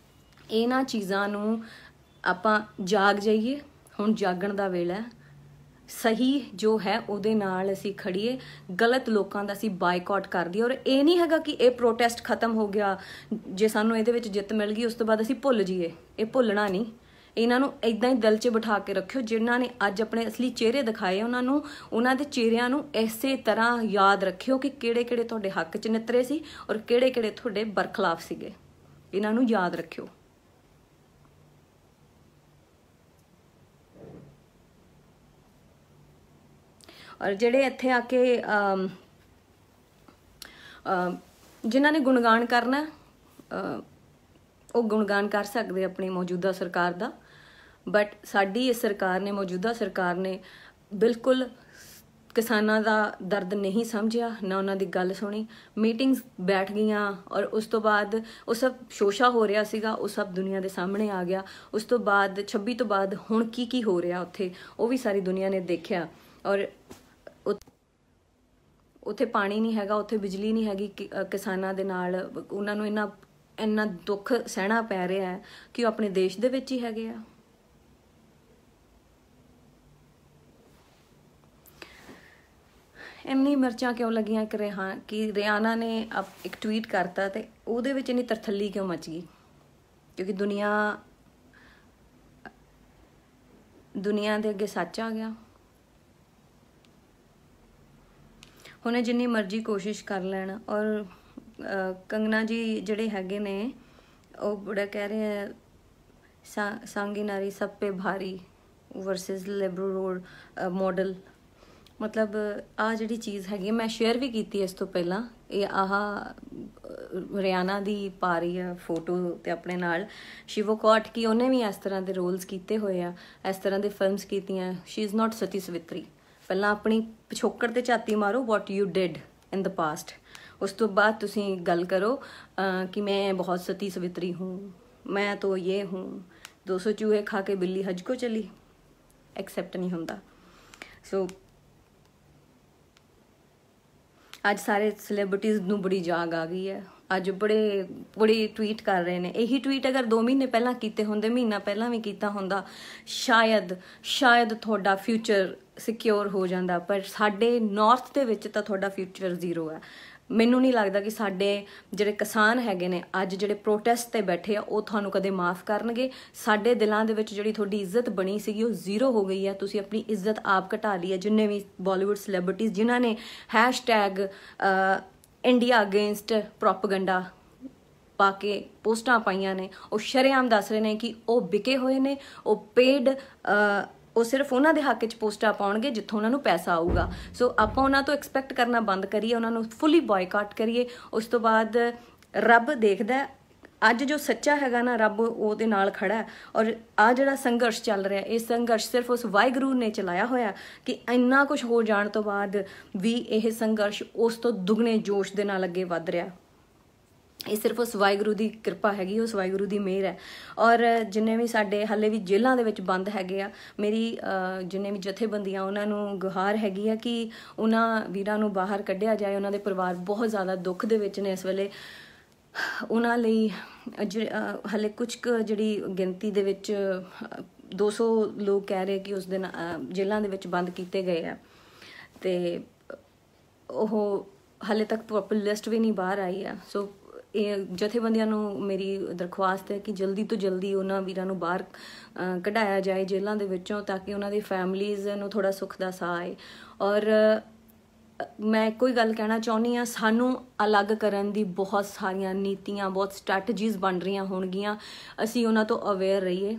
ਇਹਨਾਂ ਚੀਜ਼ਾਂ ਨੂੰ ਆਪਾਂ ਜਾਗ ਜਾਈਏ, ਹੁਣ ਜਾਗਣ ਦਾ ਵੇਲਾ ਹੈ। ਸਹੀ ਜੋ ਹੈ ਉਹਦੇ ਨਾਲ ਅਸੀਂ ਖੜੀਏ, ਗਲਤ ਲੋਕਾਂ ਦਾ ਅਸੀਂ ਬਾਈਕਾਟ ਕਰ ਦਈਏ। ਔਰ ਇਹ ਨਹੀਂ ਹੈਗਾ ਕਿ ਇਹ ਪ੍ਰੋਟੈਸਟ ਖਤਮ ਹੋ ਗਿਆ, ਜੇ ਸਾਨੂੰ ਇਹਦੇ ਵਿੱਚ ਜਿੱਤ ਮਿਲ ਗਈ ਉਸ ਤੋਂ ਬਾਅਦ ਅਸੀਂ ਭੁੱਲ ਜਾਈਏ। ਇਹ ਭੁੱਲਣਾ ਨਹੀਂ, ਇਹਨਾਂ ਨੂੰ ਇੱਦਾਂ ਹੀ ਦਿਲ 'ਚ ਬਿਠਾ ਕੇ ਰੱਖਿਓ। ਜਿਨ੍ਹਾਂ ਨੇ ਅੱਜ ਆਪਣੇ ਅਸਲੀ ਚਿਹਰੇ ਦਿਖਾਏ ਉਹਨਾਂ ਦੇ ਚਿਹਰਿਆਂ ਨੂੰ ਇਸੇ ਤਰ੍ਹਾਂ ਯਾਦ ਰੱਖਿਓ ਕਿ ਕਿਹੜੇ ਕਿਹੜੇ ਤੁਹਾਡੇ ਹੱਕ 'ਚ ਨਿੱਤਰੇ ਸੀ ਔਰ ਕਿਹੜੇ ਕਿਹੜੇ ਤੁਹਾਡੇ ਬਰਖਲਾਫ ਸੀਗੇ। ਇਹਨਾਂ ਨੂੰ ਯਾਦ ਰੱਖਿਓ। ਔਰ ਜਿਹੜੇ ਇੱਥੇ ਆ ਕੇ ਜਿਨ੍ਹਾਂ ਨੇ ਗੁਣਗਾਨ ਕਰਨਾ, ਉਹ ਗੁਣਗਾਨ ਕਰ ਸਕਦੇ ਆਪਣੀ ਮੌਜੂਦਾ ਸਰਕਾਰ ਦਾ, ਬਟ ਸਾਡੀ ਇਹ ਸਰਕਾਰ ਨੇ, ਮੌਜੂਦਾ ਸਰਕਾਰ ਨੇ ਬਿਲਕੁਲ ਕਿਸਾਨਾਂ ਦਾ ਦਰਦ ਨਹੀਂ ਸਮਝਿਆ, ਨਾ ਉਹਨਾਂ ਦੀ ਗੱਲ ਸੁਣੀ। ਮੀਟਿੰਗਸ ਬੈਠ ਗਈਆਂ ਔਰ ਉਸ ਤੋਂ ਬਾਅਦ ਉਹ ਸਭ ਸ਼ੋਸ਼ਾ ਹੋ ਰਿਹਾ ਸੀਗਾ, ਉਹ ਸਭ ਦੁਨੀਆ ਦੇ ਸਾਹਮਣੇ ਆ ਗਿਆ। ਉਸ ਤੋਂ ਬਾਅਦ 26 ਤੋਂ ਬਾਅਦ ਹੁਣ ਕੀ ਹੋ ਰਿਹਾ ਉੱਥੇ, ਉਹ ਵੀ ਸਾਰੀ ਦੁਨੀਆ ਨੇ ਦੇਖਿਆ। ਔਰ ਉੱਥੇ ਪਾਣੀ ਨਹੀਂ ਹੈਗਾ, ਉੱਥੇ ਬਿਜਲੀ ਨਹੀਂ ਹੈਗੀ। ਕਿਸਾਨਾਂ ਦੇ ਨਾਲ ਉਹਨਾਂ ਨੂੰ ਇੰਨਾ ਦੁੱਖ ਸਹਿਣਾ ਪੈ ਰਿਹਾ ਹੈ ਕਿ ਉਹ ਆਪਣੇ ਦੇਸ਼ ਦੇ ਵਿੱਚ ਹੀ ਹੈਗੇ ਆ। ਇੰਨੀ ਮਿਰਚਾਂ ਕਿਉਂ ਲੱਗੀਆਂ ਕਿ ਰਿਆਨਾ ਨੇ ਇੱਕ ਟਵੀਟ ਕਰਤਾ ਤੇ ਉਹਦੇ ਵਿੱਚ ਇੰਨੀ ਤਰਥੱਲੀ ਕਿਉਂ ਮਚ ਗਈ? ਕਿਉਂਕਿ ਦੁਨੀਆ ਦੇ ਅੱਗੇ ਸੱਚ ਆ ਗਿਆ। ਹੁਣ ਜਿੰਨੀ ਮਰਜ਼ੀ ਕੋਸ਼ਿਸ਼ ਕਰ ਲੈਣ। ਔਰ ਕੰਗਨਾ ਜੀ ਜਿਹੜੇ ਹੈਗੇ ਨੇ ਉਹ ਬੜਾ ਕਹਿ ਰਹੇ ਹੈ सांगी नारी सब पे भारी वर्सेस लिबरल रोड मॉडल। मतलब ਆ ਜਿਹੜੀ ਚੀਜ਼ ਹੈਗੀ, ਮੈਂ ਸ਼ੇਅਰ ਵੀ ਕੀਤੀ ਇਸ ਤੋਂ ਪਹਿਲਾਂ। ਇਹ ਰਿਆਨਾ ਦੀ ਪਾ ਰਹੀ ਆ ਫੋਟੋ ਤੇ ਆਪਣੇ ਨਾਲ ਸ਼ਿਵੋ ਕੋਟ ਕਿ ਉਹਨੇ ਵੀ ਇਸ ਤਰ੍ਹਾਂ ਦੇ ਰੋਲਸ ਕੀਤੇ ਹੋਏ ਆ, ਇਸ ਤਰ੍ਹਾਂ ਦੇ ਫਿਲਮਸ ਕੀਤੀਆਂ। ਸ਼ੀ ਇਜ਼ ਨਾਟ ਸਤੀ ਸਵਿਤਰੀ। ਪਹਿਲਾਂ ਆਪਣੀ ਪਿਛੋਕੜ ਤੇ ਝਾਤੀ ਮਾਰੋ, what you did in the past. ਉਸ ਤੋਂ ਬਾਅਦ ਤੁਸੀਂ ਗੱਲ ਕਰੋ ਕਿ ਮੈਂ ਬਹੁਤ ਸਤੀ ਸਵਿਤਰੀ ਹੂੰ, ਮੈਂ तो ये हूँ, 200 चूहे खा के बिल्ली हज को चली। एक्सेप्ट नहीं ਹੁੰਦਾ। सो ਅੱਜ ਸਾਰੇ ਸੈਲੀਬ੍ਰਿਟੀਜ਼ ਨੂੰ ਬੜੀ ਜਾਗ ਆ ਗਈ ਹੈ। ਅੱਜ ਬੜੇ ਟਵੀਟ ਕਰ ਰਹੇ ਨੇ। ਇਹੀ ਟਵੀਟ ਅਗਰ 2 ਮਹੀਨੇ ਪਹਿਲਾਂ ਕੀਤੇ ਹੁੰਦੇ, ਮਹੀਨਾ ਪਹਿਲਾਂ ਵੀ ਕੀਤਾ ਹੁੰਦਾ, ਸ਼ਾਇਦ ਤੁਹਾਡਾ ਫਿਊਚਰ ਸਿਕਿਉਰ ਹੋ ਜਾਂਦਾ। ਪਰ ਸਾਡੇ ਨਾਰਥ ਦੇ ਵਿੱਚ ਤਾਂ ਤੁਹਾਡਾ ਫਿਊਚਰ ਜ਼ੀਰੋ ਹੈ। ਮੈਨੂੰ ਨਹੀਂ ਲੱਗਦਾ ਕਿ ਸਾਡੇ ਜਿਹੜੇ ਕਿਸਾਨ ਹੈਗੇ ਨੇ ਅੱਜ ਜਿਹੜੇ ਪ੍ਰੋਟੈਸਟ 'ਤੇ ਬੈਠੇ ਆ ਉਹ ਤੁਹਾਨੂੰ ਕਦੇ ਮਾਫ ਕਰਨਗੇ। ਸਾਡੇ ਦਿਲਾਂ ਦੇ ਵਿੱਚ ਜਿਹੜੀ ਤੁਹਾਡੀ ਇੱਜ਼ਤ ਬਣੀ ਸੀਗੀ ਉਹ ਜ਼ੀਰੋ ਹੋ ਗਈ ਹੈ। ਤੁਸੀਂ ਆਪਣੀ ਇੱਜ਼ਤ ਆਪ ਘਟਾ ਲਈ ਹੈ। ਜਿੰਨੇ ਵੀ ਬਾਲੀਵੁੱਡ ਸੈਲੀਬ੍ਰਿਟੀਜ਼ ਜਿਨ੍ਹਾਂ ਨੇ # ਇੰਡੀਆ ਅਗੇਂਸਟ ਪ੍ਰੋਪੇਗੈਂਡਾ ਪਾ ਕੇ ਪੋਸਟਾਂ ਪਾਈਆਂ ਨੇ, ਉਹ ਸ਼ਰੇਆਮ ਦੱਸ ਰਹੇ ਨੇ ਕਿ ਉਹ ਵਿਕੇ ਹੋਏ ਨੇ, ਉਹ ਪੇਡ, ਉਹ ਸਿਰਫ ਉਹਨਾਂ ਦੇ ਹੱਕ 'ਚ ਪੋਸਟਾਂ ਪਾਉਣਗੇ ਜਿੱਥੋਂ ਉਹਨਾਂ ਨੂੰ ਪੈਸਾ ਆਊਗਾ। ਸੋ ਆਪਾਂ ਉਹਨਾਂ ਤੋਂ ਐਕਸਪੈਕਟ ਕਰਨਾ ਬੰਦ ਕਰੀਏ, ਉਹਨਾਂ ਨੂੰ ਫੁੱਲੀ ਬਾਇਕਾਟ ਕਰੀਏ। ਉਸ ਤੋਂ ਬਾਅਦ ਰੱਬ ਦੇਖਦਾ। ਅੱਜ ਜੋ ਸੱਚਾ ਹੈਗਾ ਨਾ, ਰੱਬ ਉਹਦੇ ਨਾਲ ਖੜਾ ਹੈ। ਔਰ ਆ ਜਿਹੜਾ ਸੰਘਰਸ਼ ਚੱਲ ਰਿਹਾ, ਇਹ ਸੰਘਰਸ਼ ਸਿਰਫ ਉਸ ਵਾਹਿਗੁਰੂ ਨੇ ਚਲਾਇਆ ਹੋਇਆ ਕਿ ਇੰਨਾ ਕੁਝ ਹੋ ਜਾਣ ਤੋਂ ਬਾਅਦ ਵੀ ਇਹ ਸੰਘਰਸ਼ ਉਸ ਤੋਂ ਦੁੱਗਣੇ ਜੋਸ਼ ਦੇ ਨਾਲ ਅੱਗੇ ਵੱਧ ਰਿਹਾ। ਇਹ ਸਿਰਫ ਉਸ ਵਾਹਿਗੁਰੂ ਦੀ ਕਿਰਪਾ ਹੈਗੀ, ਉਸ ਵਾਹਿਗੁਰੂ ਦੀ ਮਿਹਰ ਹੈ। ਔਰ ਜਿੰਨੇ ਵੀ ਸਾਡੇ ਹਾਲੇ ਵੀ ਜੇਲ੍ਹਾਂ ਦੇ ਵਿੱਚ ਬੰਦ ਹੈਗੇ ਆ, ਮੇਰੀ ਜਿੰਨੇ ਵੀ ਜਥੇਬੰਦੀਆਂ ਉਹਨਾਂ ਨੂੰ ਗੁਹਾਰ ਹੈਗੀ ਆ ਕਿ ਉਹਨਾਂ ਵੀਰਾਂ ਨੂੰ ਬਾਹਰ ਕੱਢਿਆ ਜਾਏ। ਉਹਨਾਂ ਦੇ ਪਰਿਵਾਰ ਬਹੁਤ ਜ਼ਿਆਦਾ ਦੁੱਖ ਦੇ ਵਿੱਚ ਨੇ ਇਸ ਵੇਲੇ। ਉਹਨਾਂ ਲਈ ਹਾਲੇ ਕੁਝ ਕੁ ਜਿਹੜੀ ਗਿਣਤੀ ਦੇ ਵਿੱਚ 200 ਲੋਕ ਕਹਿ ਰਹੇ ਕਿ ਉਸ ਦਿਨ ਜੇਲ੍ਹਾਂ ਦੇ ਵਿੱਚ ਬੰਦ ਕੀਤੇ ਗਏ ਆ ਤੇ ਉਹ ਹਾਲੇ ਤੱਕ ਪ੍ਰੋਪਰ ਲਿਸਟ ਵੀ ਨਹੀਂ ਬਾਹਰ ਆਈ ਆ। ਸੋ ਇਹ ਜਥੇਬੰਦੀਆਂ ਨੂੰ ਮੇਰੀ ਦਰਖਾਸਤ ਹੈ ਕਿ ਜਲਦੀ ਤੋਂ ਜਲਦੀ ਉਹਨਾਂ ਵੀਰਾਂ ਨੂੰ ਬਾਹਰ ਕਢਾਇਆ ਜਾਏ ਜੇਲ੍ਹਾਂ ਦੇ ਵਿੱਚੋਂ, ਤਾਂ ਕਿ ਉਹਨਾਂ ਦੀ ਫੈਮਲੀਜ਼ ਨੂੰ ਥੋੜ੍ਹਾ ਸੁੱਖ ਦਾ ਸਾਹ ਆਏ। ਔਰ ਮੈਂ ਕੋਈ ਗੱਲ ਕਹਿਣਾ ਚਾਹੁੰਦੀ ਹਾਂ, ਸਾਨੂੰ ਅਲੱਗ ਕਰਨ ਦੀ ਬਹੁਤ ਸਾਰੀਆਂ ਨੀਤੀਆਂ, ਬਹੁਤ ਸਟ੍ਰੈਟਜੀਜ਼ ਬਣ ਰਹੀਆਂ ਹੋਣਗੀਆਂ। ਅਸੀਂ ਉਹਨਾਂ ਤੋਂ ਅਵੇਅਰ ਰਹੀਏ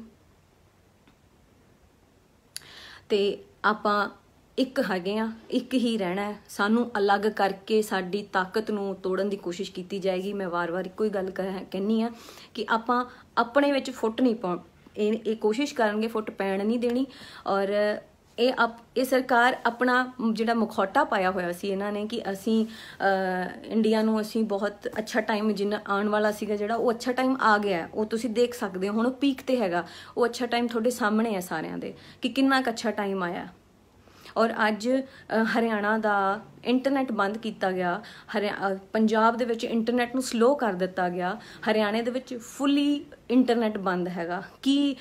ਤੇ ਆਪਾਂ ਇੱਕ ਹੈਗੇ ਆ, ਇੱਕ ਹੀ ਰਹਿਣਾ ਹੈ। ਸਾਨੂੰ ਅਲੱਗ ਕਰਕੇ ਸਾਡੀ ਤਾਕਤ ਨੂੰ ਤੋੜਨ ਦੀ ਕੋਸ਼ਿਸ਼ ਕੀਤੀ ਜਾਏਗੀ। ਮੈਂ ਵਾਰ-ਵਾਰ ਇੱਕੋ ਹੀ ਗੱਲ ਕਹਿੰਦੀ ਹਾਂ ਕਿ ਆਪਾਂ ਆਪਣੇ ਵਿੱਚ ਫੁੱਟ ਨਹੀਂ ਇਹ ਕੋਸ਼ਿਸ਼ ਕਰਨਗੇ, ਫੁੱਟ ਪੈਣ ਨਹੀਂ ਦੇਣੀ। ਔਰ ਇਹ ਸਰਕਾਰ ਆਪਣਾ ਜਿਹੜਾ ਮੁਖੌਟਾ ਪਾਇਆ ਹੋਇਆ ਸੀ ਇਹਨਾਂ ਨੇ ਕਿ ਅਸੀਂ ਇੰਡੀਆ ਨੂੰ ਅਸੀਂ ਬਹੁਤ ਅੱਛਾ ਟਾਈਮ ਜਿੰਨਾ ਆਉਣ ਵਾਲਾ ਸੀਗਾ ਜਿਹੜਾ ਉਹ ਅੱਛਾ ਟਾਈਮ ਆ ਗਿਆ, ਉਹ ਤੁਸੀਂ ਦੇਖ ਸਕਦੇ ਹੋ ਹੁਣ ਉਹ ਪੀਕ ਤੇ ਹੈਗਾ, ਉਹ ਅੱਛਾ ਟਾਈਮ ਤੁਹਾਡੇ ਸਾਹਮਣੇ ਹੈ ਸਾਰਿਆਂ ਦੇ ਕਿ ਕਿੰਨਾ ਕੁ ਅੱਛਾ ਟਾਈਮ ਆਇਆ। ਔਰ ਅੱਜ ਹਰਿਆਣਾ ਦਾ ਇੰਟਰਨੈਟ ਬੰਦ ਕੀਤਾ ਗਿਆ, ਪੰਜਾਬ ਦੇ ਵਿੱਚ ਇੰਟਰਨੈਟ ਨੂੰ ਸਲੋ ਕਰ ਦਿੱਤਾ ਗਿਆ, ਹਰਿਆਣੇ ਦੇ ਵਿੱਚ ਫੁੱਲੀ ਇੰਟਰਨੈਟ ਬੰਦ ਹੈਗਾ। ਕਿ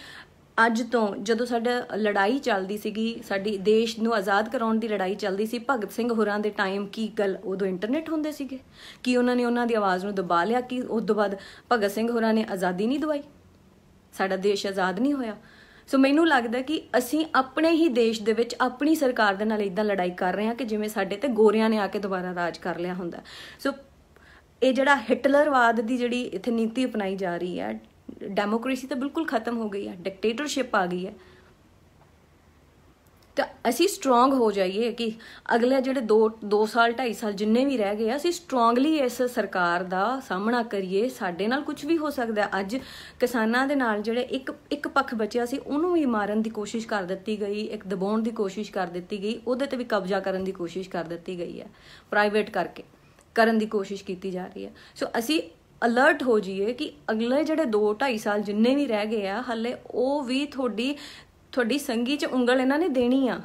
ਅੱਜ ਤੋਂ ਜਦੋਂ ਸਾਡਾ ਲੜਾਈ ਚੱਲਦੀ ਸੀਗੀ, ਸਾਡੀ ਦੇਸ਼ ਨੂੰ ਆਜ਼ਾਦ ਕਰਾਉਣ ਦੀ ਲੜਾਈ ਚੱਲਦੀ ਸੀ, ਭਗਤ ਸਿੰਘ ਹੋਰਾਂ ਦੇ ਟਾਈਮ ਕੀ ਗੱਲ ਉਦੋਂ ਇੰਟਰਨੈਟ ਹੁੰਦੇ ਸੀਗੇ ਕਿ ਉਹਨਾਂ ਨੇ ਉਹਨਾਂ ਦੀ ਆਵਾਜ਼ ਨੂੰ ਦਬਾ ਲਿਆ ਕਿ ਉਸ ਤੋਂ ਬਾਅਦ ਭਗਤ ਸਿੰਘ ਹੋਰਾਂ ਨੇ ਆਜ਼ਾਦੀ ਨਹੀਂ ਦਵਾਈ, ਸਾਡਾ ਦੇਸ਼ ਆਜ਼ਾਦ ਨਹੀਂ ਹੋਇਆ। ਸੋ ਮੈਨੂੰ ਲੱਗਦਾ ਕਿ ਅਸੀਂ ਆਪਣੇ ਹੀ ਦੇਸ਼ ਦੇ ਵਿੱਚ ਆਪਣੀ ਸਰਕਾਰ ਦੇ ਨਾਲ ਇੱਦਾਂ ਲੜਾਈ ਕਰ ਰਹੇ ਹਾਂ ਕਿ ਜਿਵੇਂ ਸਾਡੇ ਤੇ ਗੋਰਿਆਂ ਨੇ ਆ ਕੇ ਦੁਬਾਰਾ ਰਾਜ ਕਰ ਲਿਆ ਹੁੰਦਾ। ਸੋ ਇਹ ਜਿਹੜਾ ਹਿਟਲਰਵਾਦ ਦੀ ਜਿਹੜੀ ਇੱਥੇ ਨੀਤੀ ਅਪਣਾਈ ਜਾ ਰਹੀ ਹੈ, ਡੈਮੋਕ੍ਰੇਸੀ ਤਾਂ ਬਿਲਕੁਲ ਖਤਮ ਹੋ ਗਈ ਹੈ, ਡਿਕਟੇਟਰਸ਼ਿਪ ਆ ਗਈ ਹੈ। ਤਾਂ ਅਸੀਂ ਸਟਰੋਂਗ ਹੋ ਜਾਈਏ ਕਿ ਅਗਲੇ ਜਿਹੜੇ 2 ਸਾਲ 2.5 ਸਾਲ ਜਿੰਨੇ ਵੀ ਰਹਿ ਗਏ ਅਸੀਂ ਸਟਰੋਂਗਲੀ ਇਸ ਸਰਕਾਰ ਦਾ ਸਾਹਮਣਾ ਕਰੀਏ। ਸਾਡੇ ਨਾਲ ਕੁਝ ਵੀ ਹੋ ਸਕਦਾ। ਅੱਜ ਕਿਸਾਨਾਂ ਦੇ ਨਾਲ ਜਿਹੜੇ ਇੱਕ ਪੱਖ ਬਚਿਆ ਸੀ ਉਹਨੂੰ ਵੀ ਮਾਰਨ ਦੀ ਕੋਸ਼ਿਸ਼ ਕਰ ਦਿੱਤੀ ਗਈ, ਇੱਕ ਦਬਾਉਣ ਦੀ ਕੋਸ਼ਿਸ਼ ਕਰ ਦਿੱਤੀ ਗਈ, ਉਹਦੇ ਤੇ ਵੀ ਕਬਜ਼ਾ ਕਰਨ ਦੀ ਕੋਸ਼ਿਸ਼ ਕਰ ਦਿੱਤੀ ਗਈ ਹੈ, ਪ੍ਰਾਈਵੇਟ ਕਰਕੇ ਕਰਨ ਦੀ ਕੋਸ਼ਿਸ਼ ਕੀਤੀ ਜਾ ਰਹੀ ਹੈ। ਸੋ ਅਸੀਂ ਅਲਰਟ ਹੋ ਜਾਈਏ ਕਿ ਅਗਲੇ ਜਿਹੜੇ 2-2.5 ਸਾਲ ਜਿੰਨੇ ਵੀ ਰਹਿ ਗਏ ਆ ਹਾਲੇ ਉਹ ਵੀ ਤੁਹਾਡੀ ਸੰਗੀ 'ਚ ਉਂਗਲ ਇਹਨਾਂ ਨੇ ਦੇਣੀ ਆ,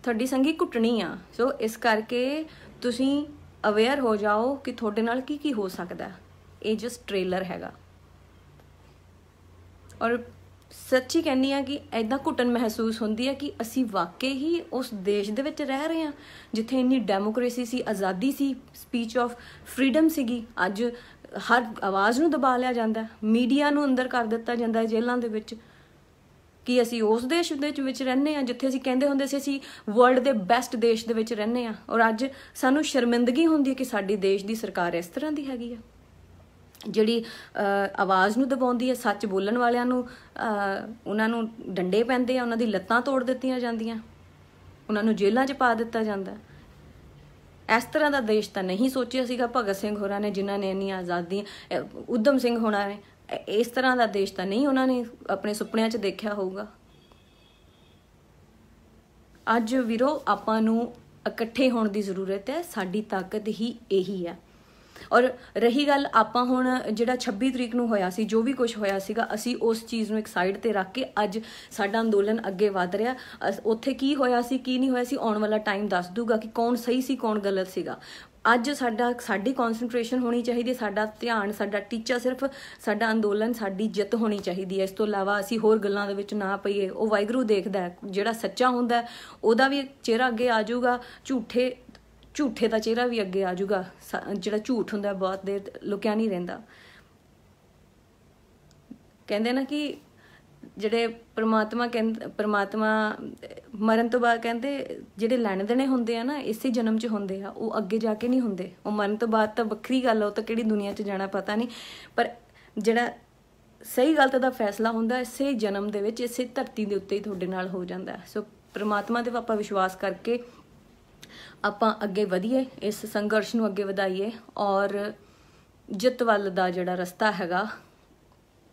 ਤੁਹਾਡੀ ਸੰਗੀ ਕੁੱਟਣੀ ਆ। ਸੋ ਇਸ ਕਰਕੇ ਤੁਸੀਂ ਅਵੇਅਰ ਹੋ ਜਾਓ ਕਿ ਤੁਹਾਡੇ ਨਾਲ ਕੀ ਕੀ ਹੋ ਸਕਦਾ। ਇਹ ਜਸਟ ਟ੍ਰੇਲਰ ਹੈਗਾ। ਔਰ ਸੱਚੀ ਕਹਿੰਦੀ ਆ ਕਿ ਐਦਾਂ ਘੁੱਟਣ ਮਹਿਸੂਸ ਹੁੰਦੀ ਹੈ ਕਿ ਅਸੀਂ ਵਾਕਈ ਹੀ ਉਸ ਦੇਸ਼ ਦੇ ਵਿੱਚ ਰਹਿ ਰਹੇ ਹਾਂ ਜਿੱਥੇ ਇੰਨੀ ਡੈਮੋਕ੍ਰੇਸੀ ਸੀ, ਆਜ਼ਾਦੀ ਸੀ, ਸਪੀਚ ਆਫ ਫਰੀडम ਸੀਗੀ। ਅੱਜ ਹਰ ਆਵਾਜ਼ ਨੂੰ ਦਬਾ ਲਿਆ ਜਾਂਦਾ, ਮੀਡੀਆ ਨੂੰ ਅੰਦਰ ਕਰ ਦਿੱਤਾ ਜਾਂਦਾ ਜੇਲ੍ਹਾਂ ਦੇ ਵਿੱਚ। ਕਿ ਅਸੀਂ ਉਸ ਦੇਸ਼ ਦੇ ਵਿੱਚ ਰਹਿੰਦੇ ਹਾਂ ਜਿੱਥੇ ਅਸੀਂ ਕਹਿੰਦੇ ਹੁੰਦੇ ਸੀ ਅਸੀਂ ਵਰਲਡ ਦੇ ਬੈਸਟ ਦੇਸ਼ ਦੇ ਵਿੱਚ ਰਹਿੰਦੇ ਹਾਂ, ਔਰ ਅੱਜ ਸਾਨੂੰ ਸ਼ਰਮਿੰਦਗੀ ਹੁੰਦੀ ਹੈ ਕਿ ਸਾਡੀ ਦੇਸ਼ ਦੀ ਸਰਕਾਰ ਇਸ ਤਰ੍ਹਾਂ ਦੀ ਹੈਗੀ ਆ ਜਿਹੜੀ ਆਵਾਜ਼ ਨੂੰ ਦਬਾਉਂਦੀ ਹੈ। ਸੱਚ ਬੋਲਣ ਵਾਲਿਆਂ ਨੂੰ ਉਹਨਾਂ ਨੂੰ ਡੰਡੇ ਪੈਂਦੇ ਆ, ਉਹਨਾਂ ਦੀ ਲੱਤਾਂ ਤੋੜ ਦਿੱਤੀਆਂ ਜਾਂਦੀਆਂ, ਉਹਨਾਂ ਨੂੰ ਜੇਲ੍ਹਾਂ 'ਚ ਪਾ ਦਿੱਤਾ ਜਾਂਦਾ। ਇਸ ਤਰ੍ਹਾਂ ਦਾ ਦੇਸ਼ ਤਾਂ ਨਹੀਂ ਸੋਚਿਆ ਸੀਗਾ ਭਗਤ ਸਿੰਘ ਹੋਰਾਂ ਨੇ, ਜਿਨ੍ਹਾਂ ਨੇ ਇੰਨੀਆਂ ਆਜ਼ਾਦੀਆਂ, ਊਧਮ ਸਿੰਘ ਹੋਰਾਂ ਨੇ। ਇਸ ਤਰ੍ਹਾਂ ਦਾ ਦੇਸ਼ ਤਾਂ ਨਹੀਂ ਉਹਨਾਂ ਨੇ ਆਪਣੇ ਸੁਪਨਿਆਂ 'ਚ ਦੇਖਿਆ ਹੋਊਗਾ। ਅੱਜ ਵੀਰੋ ਆਪਾਂ ਨੂੰ ਇਕੱਠੇ ਹੋਣ ਦੀ ਜ਼ਰੂਰਤ ਹੈ, ਸਾਡੀ ਤਾਕਤ ਹੀ ਇਹੀ ਹੈ। ਔਰ ਰਹੀ ਗੱਲ ਆਪਾਂ ਹੁਣ ਜਿਹੜਾ 26 ਤਰੀਕ ਨੂੰ ਹੋਇਆ ਸੀ, ਜੋ ਵੀ ਕੁਝ ਹੋਇਆ ਸੀਗਾ, ਅਸੀਂ ਉਸ ਚੀਜ਼ ਨੂੰ ਇੱਕ ਸਾਈਡ ਤੇ ਰੱਖ ਕੇ ਅੱਜ ਸਾਡਾ ਅੰਦੋਲਨ ਅੱਗੇ ਵਧ ਰਿਹਾ। ਉੱਥੇ ਕੀ ਹੋਇਆ ਸੀ ਕੀ ਨਹੀਂ ਹੋਇਆ ਸੀ ਆਉਣ ਵਾਲਾ ਟਾਈਮ ਦੱਸ ਦੂਗਾ ਕਿ ਕੌਣ ਸਹੀ ਸੀ ਕੌਣ ਗਲਤ ਸੀਗਾ। ਅੱਜ ਸਾਡੀ ਕੌਨਸੈਂਟਰੇਸ਼ਨ ਹੋਣੀ ਚਾਹੀਦੀ ਹੈ, ਸਾਡਾ ਧਿਆਨ, ਸਾਡਾ ਟੀਚਾ ਸਿਰਫ ਸਾਡਾ ਅੰਦੋਲਨ, ਸਾਡੀ ਜਿੱਤ ਹੋਣੀ ਚਾਹੀਦੀ ਹੈ। ਇਸ ਤੋਂ ਇਲਾਵਾ ਅਸੀਂ ਹੋਰ ਗੱਲਾਂ ਦੇ ਵਿੱਚ ਨਾ ਪਈਏ। ਉਹ ਵਾਹਿਗੁਰੂ ਦੇਖਦਾ ਹੈ, ਜਿਹੜਾ ਸੱਚਾ ਹੁੰਦਾ ਉਹਦਾ ਵੀ ਚਿਹਰਾ ਅੱਗੇ ਆ ਜਾਊਗਾ, ਝੂਠੇ ਦਾ ਚਿਹਰਾ ਵੀ ਅੱਗੇ ਆ ਜਾਊਗਾ। ਜਿਹੜਾ ਝੂਠ ਹੁੰਦਾ ਬਹੁਤ ਦੇਰ ਲੁਕਿਆ ਨਹੀਂ ਰਹਿੰਦਾ। ਕਹਿੰਦੇ ਨਾ ਕਿ ਜਿਹੜੇ ਪ੍ਰਮਾਤਮਾ ਮਰਨ ਤੋਂ ਬਾਅਦ ਕਹਿੰਦੇ ਜਿਹੜੇ ਲੈਣੇ ਦੇਣੇ ਹੁੰਦੇ ਆ ਨਾ ਇਸੇ ਜਨਮ 'ਚ ਹੁੰਦੇ ਆ, ਉਹ ਅੱਗੇ ਜਾ ਕੇ ਨਹੀਂ ਹੁੰਦੇ। ਉਹ ਮਰਨ ਤੋਂ ਬਾਅਦ ਤਾਂ ਵੱਖਰੀ ਗੱਲ ਆ, ਉਹ ਤਾਂ ਕਿਹੜੀ ਦੁਨੀਆ 'ਚ ਜਾਣਾ ਪਤਾ ਨਹੀਂ, ਪਰ ਜਿਹੜਾ ਸਹੀ ਗਲਤ ਦਾ ਫੈਸਲਾ ਹੁੰਦਾ ਇਸੇ ਜਨਮ ਦੇ ਵਿੱਚ ਇਸੇ ਧਰਤੀ ਦੇ ਉੱਤੇ ਹੀ ਤੁਹਾਡੇ ਨਾਲ ਹੋ ਜਾਂਦਾ। ਸੋ ਪ੍ਰਮਾਤਮਾ ਤੇ ਆਪਾਂ ਵਿਸ਼ਵਾਸ ਕਰਕੇ ਆਪਾਂ ਅੱਗੇ ਵਧੀਏ, ਇਸ ਸੰਘਰਸ਼ ਨੂੰ ਅੱਗੇ ਵਧਾਈਏ ਔਰ ਜਿੱਤ ਵੱਲ ਦਾ ਜਿਹੜਾ ਰਸਤਾ ਹੈਗਾ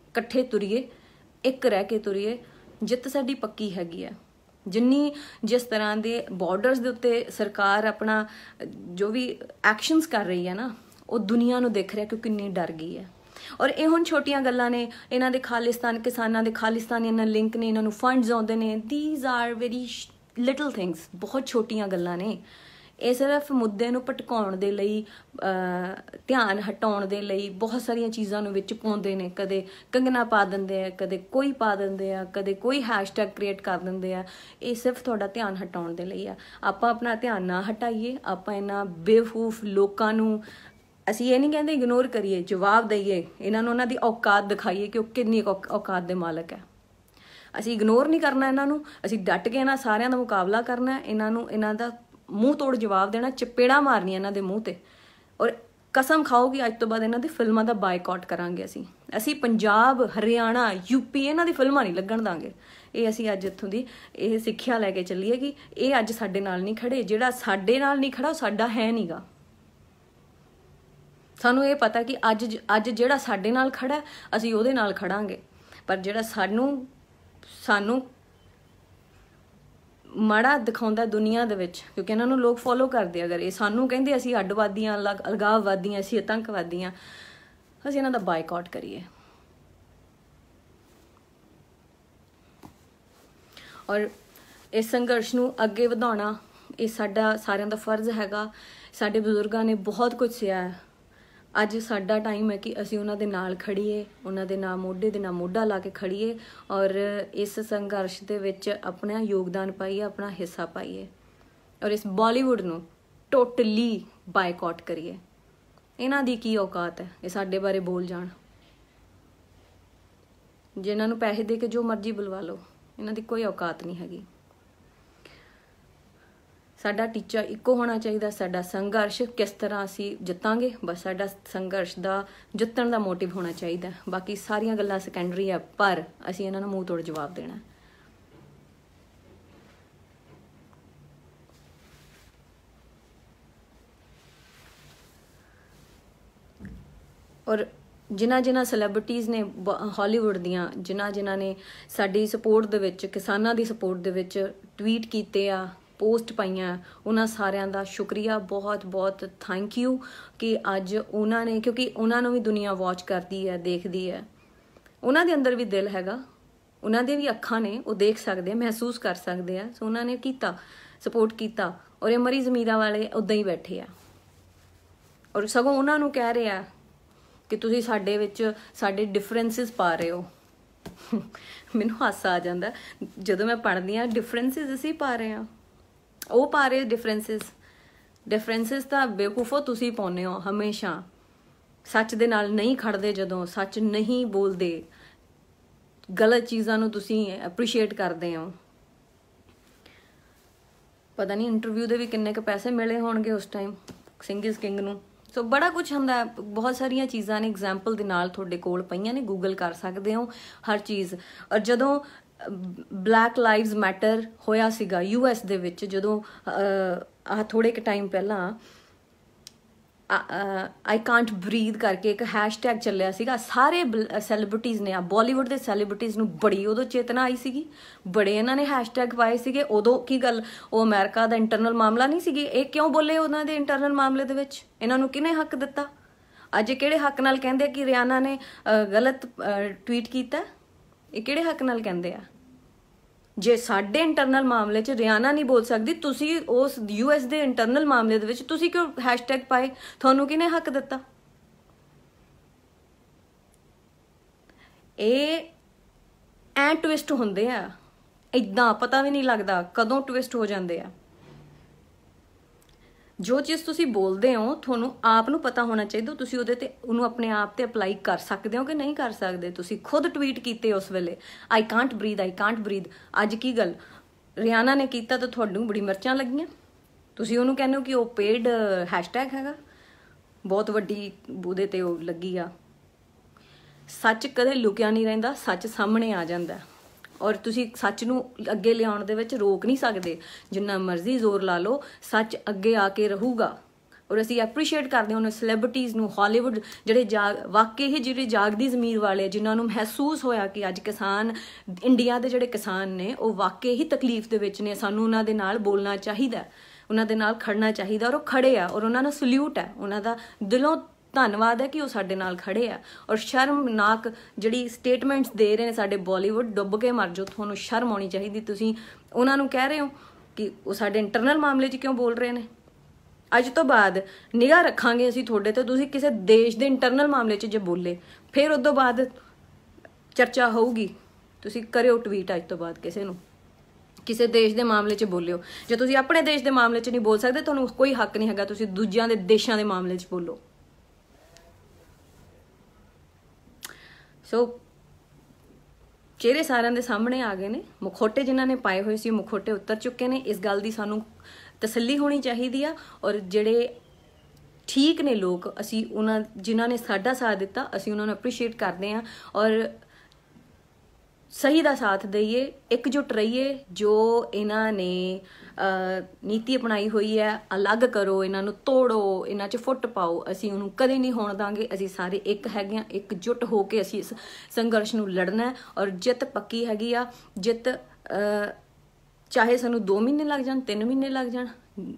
ਇਕੱਠੇ ਤੁਰੀਏ, ਇੱਕ ਰਹਿ ਕੇ ਤੁਰੀਏ। ਜਿੱਤ ਸਾਡੀ ਪੱਕੀ ਹੈਗੀ ਹੈ। ਜਿਸ ਤਰ੍ਹਾਂ ਦੇ ਬਾਰਡਰਸ ਦੇ ਉੱਤੇ ਸਰਕਾਰ ਆਪਣਾ ਜੋ ਵੀ ਐਕਸ਼ਨਸ ਕਰ ਰਹੀ ਹੈ ਨਾ, ਉਹ ਦੁਨੀਆ ਨੂੰ ਦਿਖ ਰਿਹਾ ਕਿ ਕਿੰਨੀ ਡਰ ਗਈ ਹੈ। ਔਰ ਇਹ ਹੁਣ ਛੋਟੀਆਂ ਗੱਲਾਂ ਨੇ, ਇਹਨਾਂ ਦੇ ਖਾਲਿਸਤਾਨ, ਕਿਸਾਨਾਂ ਦੇ ਖਾਲਿਸਤਾਨੀਆਂ ਨਾਲ ਲਿੰਕ ਨੇ, ਇਹਨਾਂ ਨੂੰ ਫੰਡਸ ਆਉਂਦੇ ਨੇ। These are very little things, ਬਹੁਤ ਛੋਟੀਆਂ ਗੱਲਾਂ ਨੇ। ਇਹ ਸਿਰਫ ਮੁੱਦੇ ਨੂੰ ਭਟਕਾਉਣ ਦੇ ਲਈ, ਧਿਆਨ ਹਟਾਉਣ ਦੇ ਲਈ ਬਹੁਤ ਸਾਰੀਆਂ ਚੀਜ਼ਾਂ ਨੂੰ ਵਿੱਚ ਪਾਉਂਦੇ ਨੇ। ਕਦੇ ਕੰਗਣਾ ਪਾ ਦਿੰਦੇ ਆ, ਕਦੇ ਕੋਈ ਪਾ ਦਿੰਦੇ ਆ, ਕਦੇ ਕੋਈ ਹੈਸ਼ਟੈਗ ਕ੍ਰੀਏਟ ਕਰ ਦਿੰਦੇ ਆ। ਇਹ ਸਿਰਫ ਤੁਹਾਡਾ ਧਿਆਨ ਹਟਾਉਣ ਦੇ ਲਈ ਆ। ਆਪਾਂ ਆਪਣਾ ਧਿਆਨ ਨਾ ਹਟਾਈਏ, ਆਪਾਂ ਇਹਨਾਂ ਬੇਵਕੂਫ ਲੋਕਾਂ ਨੂੰ ਅਸੀਂ ਇਹ ਨਹੀਂ ਕਹਿੰਦੇ ਇਗਨੋਰ ਕਰੀਏ, ਜਵਾਬ ਦਈਏ, ਇਹਨਾਂ ਨੂੰ ਉਹਨਾਂ ਦੀ ਔਕਾਤ ਦਿਖਾਈਏ ਕਿ ਉਹ ਕਿੰਨੀ ਔਕਾਤ ਦੇ ਮਾਲਕ ਹੈ। ਅਸੀਂ ਇਗਨੋਰ ਨਹੀਂ ਕਰਨਾ ਇਹਨਾਂ ਨੂੰ, ਅਸੀਂ ਡਟ ਕੇ ਇਹਨਾਂ ਸਾਰਿਆਂ ਦਾ ਮੁਕਾਬਲਾ ਕਰਨਾ। ਇਹਨਾਂ ਦਾ ਮੂੰਹ ਤੋੜ ਜਵਾਬ ਦੇਣਾ, ਚਪੇੜਾਂ ਮਾਰਨੀਆਂ ਇਹਨਾਂ ਦੇ ਮੂੰਹ ਤੇ। ਔਰ ਕਸਮ ਖਾਓ ਕਿ ਅੱਜ ਤੋਂ ਬਾਅਦ ਇਹਨਾਂ ਦੀ ਫਿਲਮਾਂ ਦਾ ਬਾਈਕਾਟ ਕਰਾਂਗੇ। ਅਸੀਂ ਪੰਜਾਬ, ਹਰਿਆਣਾ, ਯੂਪੀ ਇਹਨਾਂ ਦੀ ਫਿਲਮਾਂ ਨਹੀਂ ਲੱਗਣ ਦਾਂਗੇ। ਇਹ ਅਸੀਂ ਅੱਜ ਇੱਥੋਂ ਦੀ ਇਹ ਸਿੱਖਿਆ ਲੈ ਕੇ ਚੱਲੀਏ ਕਿ ਇਹ ਅੱਜ ਸਾਡੇ ਨਾਲ ਨਹੀਂ ਖੜੇ। ਜਿਹੜਾ ਸਾਡੇ ਨਾਲ ਨਹੀਂ ਖੜਾ ਉਹ ਸਾਡਾ ਹੈ ਨਹੀਂਗਾ। ਸਾਨੂੰ ਇਹ ਪਤਾ ਕਿ ਅੱਜ ਜਿਹੜਾ ਸਾਡੇ ਨਾਲ ਖੜਾ ਅਸੀਂ ਉਹਦੇ ਨਾਲ ਖੜਾਂਗੇ, ਪਰ ਜਿਹੜਾ ਸਾਨੂੰ ਮਾੜਾ ਦਿਖਾਉਂਦਾ ਦੁਨੀਆ ਦੇ ਵਿੱਚ, ਕਿਉਂਕਿ ਇਹਨਾਂ ਨੂੰ ਲੋਕ ਫੋਲੋ ਕਰਦੇ। ਅਗਰ ਇਹ ਸਾਨੂੰ ਕਹਿੰਦੇ ਅਸੀਂ ਅੱਡਵਾਦੀਆਂ, ਅਲਗਾਵਵਾਦੀਆਂ, ਅਸੀਂ ਆਤੰਕਵਾਦੀਆਂ, ਅਸੀਂ ਇਹਨਾਂ ਦਾ ਬਾਈਕਾਟ ਕਰੀਏ। ਔਰ ਇਸ ਸੰਘਰਸ਼ ਨੂੰ ਅੱਗੇ ਵਧਾਉਣਾ ਇਹ ਸਾਡਾ ਸਾਰਿਆਂ ਦਾ ਫਰਜ਼ ਹੈਗਾ। ਸਾਡੇ ਬਜ਼ੁਰਗਾਂ ਨੇ ਬਹੁਤ ਕੁਝ ਸਿਆ ਹੈ। ਅੱਜ ਸਾਡਾ ਟਾਈਮ ਹੈ ਕਿ ਅਸੀਂ ਉਹਨਾਂ ਦੇ ਨਾਲ ਖੜੀਏ, ਉਹਨਾਂ ਦੇ ਨਾਲ ਮੋਢੇ ਦੇ ਨਾਲ ਮੋਢਾ ਲਾ ਕੇ ਖੜੀਏ ਔਰ ਇਸ ਸੰਘਰਸ਼ ਦੇ ਵਿੱਚ ਆਪਣਾ ਯੋਗਦਾਨ ਪਾਈਏ, ਆਪਣਾ ਹਿੱਸਾ ਪਾਈਏ ਔਰ ਇਸ ਬਾਲੀਵੁੱਡ ਨੂੰ ਟੋਟਲੀ ਬਾਈਕਾਟ ਕਰੀਏ। ਇਹਨਾਂ ਦੀ ਕੀ ਔਕਾਤ ਹੈ ਇਹ ਸਾਡੇ ਬਾਰੇ ਬੋਲ ਜਾਣ? ਜਿਨ੍ਹਾਂ ਨੂੰ ਪੈਸੇ ਦੇ ਕੇ ਜੋ ਮਰਜ਼ੀ ਬੁਲਵਾ ਲਓ, ਇਹਨਾਂ ਦੀ ਕੋਈ ਔਕਾਤ ਨਹੀਂ ਹੈਗੀ। ਸਾਡਾ ਟੀਚਾ ਇੱਕੋ ਹੋਣਾ ਚਾਹੀਦਾ, ਸਾਡਾ ਸੰਘਰਸ਼ ਕਿਸ ਤਰ੍ਹਾਂ ਅਸੀਂ ਜਿੱਤਾਂਗੇ, ਬਸ ਸਾਡਾ ਸੰਘਰਸ਼ ਦਾ ਜਿੱਤਣ ਦਾ ਮੋਟਿਵ ਹੋਣਾ ਚਾਹੀਦਾ। ਬਾਕੀ ਸਾਰੀਆਂ ਗੱਲਾਂ ਸੈਕੰਡਰੀ ਆ, ਪਰ ਅਸੀਂ ਇਹਨਾਂ ਨੂੰ ਮੂੰਹ ਤੋੜ ਜਵਾਬ ਦੇਣਾ। ਔਰ ਜਿਨ੍ਹਾਂ ਸੈਲੀਬ੍ਰਿਟੀਜ਼ ਨੇ ਹਾਲੀਵੁੱਡ ਦੀਆਂ, ਜਿਨ੍ਹਾਂ ਨੇ ਸਾਡੀ ਸਪੋਰਟ ਦੇ ਵਿੱਚ, ਕਿਸਾਨਾਂ ਦੀ ਸਪੋਰਟ ਦੇ ਵਿੱਚ ਟਵੀਟ ਕੀਤੇ ਆ, ਪੋਸਟ ਪਾਈਆਂ, ਉਹਨਾਂ ਸਾਰਿਆਂ ਦਾ ਸ਼ੁਕਰੀਆ, ਬਹੁਤ ਬਹੁਤ ਥੈਂਕ ਯੂ ਕਿ ਅੱਜ ਉਹਨਾਂ ਨੇ, ਕਿਉਂਕਿ ਉਹਨਾਂ ਨੂੰ ਵੀ ਦੁਨੀਆ ਵਾਚ ਕਰਦੀ ਹੈ, ਦੇਖਦੀ ਹੈ, ਉਹਨਾਂ ਦੇ ਅੰਦਰ ਵੀ ਦਿਲ ਹੈਗਾ, ਉਹਨਾਂ ਦੇ ਵੀ ਅੱਖਾਂ ਨੇ, ਉਹ ਦੇਖ ਸਕਦੇ ਆ, ਮਹਿਸੂਸ ਕਰ ਸਕਦੇ ਆ। ਸੋ ਉਹਨਾਂ ਨੇ ਕੀਤਾ, ਸਪੋਰਟ ਕੀਤਾ ਔਰ ਇਹ ਮਰੀ ਜ਼ਮੀਰਾਂ ਵਾਲੇ ਉੱਦਾਂ ਹੀ ਬੈਠੇ ਆ ਔਰ ਸਗੋਂ ਉਹਨਾਂ ਨੂੰ ਕਹਿ ਰਹੇ ਆ ਕਿ ਤੁਸੀਂ ਸਾਡੇ ਵਿੱਚ ਸਾਡੇ ਡਿਫਰੈਂਸਿਸ ਪਾ ਰਹੇ ਹੋ। ਮੈਨੂੰ ਹਾਸਾ ਆ ਜਾਂਦਾ ਜਦੋਂ ਮੈਂ ਪੜ੍ਹਦੀ ਹਾਂ, ਡਿਫਰੈਂਸਿਸ ਅਸੀਂ ਪਾ ਰਹੇ ਹਾਂ, ਉਹ ਪਾ ਰਹੇ ਡਿਫਰੈਂਸਿਸ ਤਾਂ ਬੇਵਕੂਫੋ ਤੁਸੀਂ ਪਾਉਂਦੇ ਹੋ ਹਮੇਸ਼ਾ। ਸੱਚ ਦੇ ਨਾਲ ਨਹੀਂ ਖੜਦੇ, ਜਦੋਂ ਸੱਚ ਨਹੀਂ ਬੋਲਦੇ, ਗਲਤ ਚੀਜ਼ਾਂ ਨੂੰ ਤੁਸੀਂ ਐਪਰੀਸ਼ੀਏਟ ਕਰਦੇ ਹੋ। ਪਤਾ ਨਹੀਂ ਇੰਟਰਵਿਊ ਦੇ ਵੀ ਕਿੰਨੇ ਕੁ ਪੈਸੇ ਮਿਲੇ ਹੋਣਗੇ ਉਸ ਟਾਈਮ ਸਿੰਘ ਇਜ਼ ਕਿੰਗ ਨੂੰ। ਸੋ ਬੜਾ ਕੁਝ ਹੁੰਦਾ, ਬਹੁਤ ਸਾਰੀਆਂ ਚੀਜ਼ਾਂ ਨੇ ਐਗਜ਼ਾਮਪਲ ਦੇ ਨਾਲ ਤੁਹਾਡੇ ਕੋਲ ਪਈਆਂ ਨੇ, ਗੂਗਲ ਕਰ ਸਕਦੇ ਹੋ ਹਰ ਚੀਜ਼। ਔਰ ਜਦੋਂ ਬਲੈਕ ਲਾਈਵਜ਼ ਮੈਟਰ ਹੋਇਆ ਸੀਗਾ US ਦੇ ਵਿੱਚ, ਜਦੋਂ ਆਹ ਥੋੜੇ ਕੁ ਟਾਈਮ ਪਹਿਲਾਂ ਆਈ ਕਾਂਟ ਬਰੀਥ ਕਰਕੇ ਇੱਕ ਹੈਸ਼ਟੈਗ ਚੱਲਿਆ ਸੀਗਾ, ਸਾਰੇ ਸੈਲੀਬ੍ਰਿਟੀਜ਼ ਨੇ, ਬਾਲੀਵੁੱਡ ਦੇ ਸੈਲੀਬ੍ਰਿਟੀਜ਼ ਨੂੰ ਬੜੀ ਉਦੋਂ ਚੇਤਨਾ ਆਈ ਸੀਗੀ, ਬੜੇ ਇਹਨਾਂ ਨੇ ਹੈਸ਼ਟੈਗ ਪਾਏ ਸੀਗੇ। ਉਦੋਂ ਕੀ ਗੱਲ, ਉਹ ਅਮਰੀਕਾ ਦਾ ਇੰਟਰਨਲ ਮਾਮਲਾ ਨਹੀਂ ਸੀਗੀ, ਇਹ ਕਿਉਂ ਬੋਲੇ ਉਹਨਾਂ ਦੇ ਇੰਟਰਨਲ ਮਾਮਲੇ ਦੇ ਵਿੱਚ? ਇਹਨਾਂ ਨੂੰ ਕਿਹਨੇ ਹੱਕ ਦਿੱਤਾ? ਅੱਜ ਕਿਹੜੇ ਹੱਕ ਨਾਲ ਕਹਿੰਦੇ ਕਿ ਰਿਆਨਾ ਨੇ ਗਲਤ ਟਵੀਟ ਕੀਤਾ? ਇਹ ਕਿਹੜੇ ਹੱਕ ਨਾਲ ਕਹਿੰਦੇ ਆ? ਜੇ ਸਾਡੇ ਇੰਟਰਨਲ ਮਾਮਲੇ 'ਚ ਰਿਆਨਾ ਨਹੀਂ ਬੋਲ ਸਕਦੀ, ਤੁਸੀਂ ਉਸ US ਦੇ ਇੰਟਰਨਲ ਮਾਮਲੇ ਦੇ ਵਿੱਚ ਤੁਸੀਂ ਕਿਉਂ ਹੈਸ਼ਟੈਗ ਪਾਏ? ਤੁਹਾਨੂੰ ਕਿਹਨੇ ਹੱਕ ਦਿੱਤਾ? ਇਹ ਐ ਟਵਿਸਟ ਹੁੰਦੇ ਆ, ਏਦਾਂ ਪਤਾ ਵੀ ਨਹੀਂ ਲੱਗਦਾ ਕਦੋਂ ਟਵਿਸਟ ਹੋ ਜਾਂਦੇ ਆ। ਜੋ ਚੀਜ਼ ਤੁਸੀਂ ਬੋਲਦੇ ਹੋ ਤੁਹਾਨੂੰ ਆਪ ਨੂੰ ਪਤਾ ਹੋਣਾ ਚਾਹੀਦਾ, ਤੁਸੀਂ ਉਹਨੂੰ ਆਪਣੇ ਆਪ ਤੇ ਅਪਲਾਈ ਕਰ ਸਕਦੇ ਹੋ ਕਿ ਨਹੀਂ ਕਰ ਸਕਦੇ। ਤੁਸੀਂ ਖੁਦ ਟਵੀਟ ਕੀਤੇ ਉਸ ਵੇਲੇ, ਆਈ ਕਾਂਟ ਬਰੀਥ। ਅੱਜ ਕੀ ਗੱਲ, ਰਿਆਨਾ ਨੇ ਕੀਤਾ ਤਾਂ ਤੁਹਾਨੂੰ ਬੜੀ ਮਿਰਚਾਂ ਲੱਗੀਆਂ, ਤੁਸੀਂ ਉਹਨੂੰ ਕਹਿੰਦੇ ਹੋ ਕਿ ਉਹ ਪੇਡ ਹੈਸ਼ਟੈਗ ਹੈਗਾ, ਬਹੁਤ ਵੱਡੀ ਉਹਦੇ ਤੇ ਉਹ ਲੱਗੀ ਆ। ਸੱਚ ਕਦੇ ਲੁਕਿਆ ਨਹੀਂ ਰਹਿੰਦਾ, ਸੱਚ ਸਾਹਮਣੇ ਆ ਜਾਂਦਾ ਔਰ ਤੁਸੀਂ ਸੱਚ ਨੂੰ ਅੱਗੇ ਲਿਆਉਣ ਦੇ ਵਿੱਚ ਰੋਕ ਨਹੀਂ ਸਕਦੇ। ਜਿੰਨਾ ਮਰਜ਼ੀ ਜ਼ੋਰ ਲਾ ਲਓ, ਸੱਚ ਅੱਗੇ ਆ ਕੇ ਰਹੂਗਾ। ਔਰ ਅਸੀਂ ਐਪਰੀਸ਼ੀਏਟ ਕਰਦੇ ਹਾਂ ਉਹਨਾਂ ਸੈਲੀਬ੍ਰਿਟੀਜ਼ ਨੂੰ, ਹਾਲੀਵੁੱਡ ਜਿਹੜੇ ਵਾਕਈ ਹੀ ਜਿਹੜੇ ਜਾਗਦੀ ਜ਼ਮੀਰ ਵਾਲੇ, ਜਿਨ੍ਹਾਂ ਨੂੰ ਮਹਿਸੂਸ ਹੋਇਆ ਕਿ ਅੱਜ ਕਿਸਾਨ, ਇੰਡੀਆ ਦੇ ਜਿਹੜੇ ਕਿਸਾਨ ਨੇ ਉਹ ਵਾਕਈ ਹੀ ਤਕਲੀਫ ਦੇ ਵਿੱਚ ਨੇ, ਸਾਨੂੰ ਉਹਨਾਂ ਦੇ ਨਾਲ ਬੋਲਣਾ ਚਾਹੀਦਾ, ਉਹਨਾਂ ਦੇ ਨਾਲ ਖੜਨਾ ਚਾਹੀਦਾ ਔਰ ਉਹ ਖੜੇ ਆ ਔਰ ਉਹਨਾਂ ਨੂੰ ਸਲੂਟ ਹੈ, ਉਹਨਾਂ ਦਾ ਦਿਲੋਂ ਧੰਨਵਾਦ ਹੈ ਕਿ ਉਹ ਸਾਡੇ ਨਾਲ ਖੜੇ ਆ। ਔਰ ਸ਼ਰਮਨਾਕ ਜਿਹੜੀ ਸਟੇਟਮੈਂਟਸ ਦੇ ਰਹੇ ਨੇ ਸਾਡੇ ਬਾਲੀਵੁੱਡ, ਡੁੱਬ ਕੇ ਮਰ ਜਾਓ, ਤੁਹਾਨੂੰ ਸ਼ਰਮ ਆਉਣੀ ਚਾਹੀਦੀ। ਤੁਸੀਂ ਉਹਨਾਂ ਨੂੰ ਕਹਿ ਰਹੇ ਹੋ ਕਿ ਉਹ ਸਾਡੇ ਇੰਟਰਨਲ ਮਾਮਲੇ 'ਚ ਕਿਉਂ ਬੋਲ ਰਹੇ ਨੇ। ਅੱਜ ਤੋਂ ਬਾਅਦ ਨਿਗਾਹ ਰੱਖਾਂਗੇ ਅਸੀਂ ਤੁਹਾਡੇ ਤੇ, ਤੁਸੀਂ ਕਿਸੇ ਦੇਸ਼ ਦੇ ਇੰਟਰਨਲ ਮਾਮਲੇ 'ਚ ਜੇ ਬੋਲੇ, ਫਿਰ ਉਸ ਤੋਂ ਬਾਅਦ ਚਰਚਾ ਹੋਊਗੀ। ਤੁਸੀਂ ਕਰਿਓ ਟਵੀਟ ਅੱਜ ਤੋਂ ਬਾਅਦ ਕਿਸੇ ਨੂੰ, ਕਿਸੇ ਦੇਸ਼ ਦੇ ਮਾਮਲੇ 'ਚ ਬੋਲਿਓ। ਜੇ ਤੁਸੀਂ ਆਪਣੇ ਦੇਸ਼ ਦੇ ਮਾਮਲੇ 'ਚ ਨਹੀਂ ਬੋਲ ਸਕਦੇ, ਤੁਹਾਨੂੰ ਕੋਈ ਹੱਕ ਨਹੀਂ ਹੈਗਾ ਤੁਸੀਂ ਦੂਜਿਆਂ ਦੇ ਦੇਸ਼ਾਂ ਦੇ ਮਾਮਲੇ 'ਚ ਬੋਲੋ। ਸੋ ਚਿਹਰੇ ਸਾਰਿਆਂ ਦੇ ਸਾਹਮਣੇ ਆ ਗਏ ਨੇ, ਮੁਖੌਟੇ ਜਿਨ੍ਹਾਂ ਨੇ ਪਾਏ ਹੋਏ ਸੀ ਮੁਖੌਟੇ ਉਤਰ ਚੁੱਕੇ ਨੇ। ਇਸ ਗੱਲ ਦੀ ਸਾਨੂੰ ਤਸੱਲੀ ਹੋਣੀ ਚਾਹੀਦੀ ਆ ਔਰ ਜਿਹੜੇ ਠੀਕ ਨੇ ਲੋਕ, ਅਸੀਂ ਉਹਨਾਂ ਜਿਨ੍ਹਾਂ ਨੇ ਸਾਡਾ ਸਾਥ ਦਿੱਤਾ, ਅਸੀਂ ਉਹਨਾਂ ਨੂੰ ਅਪਰੀਸ਼ੀਏਟ ਕਰਦੇ ਹਾਂ ਔਰ ਸਹੀ ਦਾ ਸਾਥ ਦਈਏ, ਇਕਜੁੱਟ ਰਹੀਏ। ਜੋ ਇਹਨਾਂ ਨੇ ਨੀਤੀ ਅਪਣਾਈ ਹੋਈ ਹੈ, ਅਲੱਗ ਕਰੋ, ਇਹਨਾਂ ਨੂੰ ਤੋੜੋ, ਇਹਨਾਂ 'ਚ ਫੁੱਟ ਪਾਓ, ਅਸੀਂ ਉਹਨੂੰ ਕਦੇ ਨਹੀਂ ਹੋਣ ਦਾਂਗੇ। ਅਸੀਂ ਸਾਰੇ ਇੱਕ ਹੈਗੇ ਹਾਂ, ਇਕਜੁੱਟ ਹੋ ਕੇ ਅਸੀਂ ਇਸ ਸੰਘਰਸ਼ ਨੂੰ ਲੜਨਾ ਔਰ ਜਿੱਤ ਪੱਕੀ ਹੈਗੀ ਆ। ਜਿੱਤ ਚਾਹੇ ਸਾਨੂੰ 2 ਮਹੀਨੇ ਲੱਗ ਜਾਣ, 3 ਮਹੀਨੇ ਲੱਗ ਜਾਣ,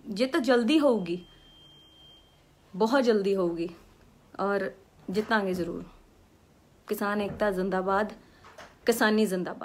ਜੇ ਤਾਂ ਜਲਦੀ ਹੋਊਗੀ, ਬਹੁਤ ਜਲਦੀ ਹੋਊਗੀ, ਔਰ ਜਿੱਤਾਂਗੇ ਜ਼ਰੂਰ। ਕਿਸਾਨ ਏਕਤਾ ਜ਼ਿੰਦਾਬਾਦ, ਕਿਸਾਨੀ ਜ਼ਿੰਦਾਬਾਦ।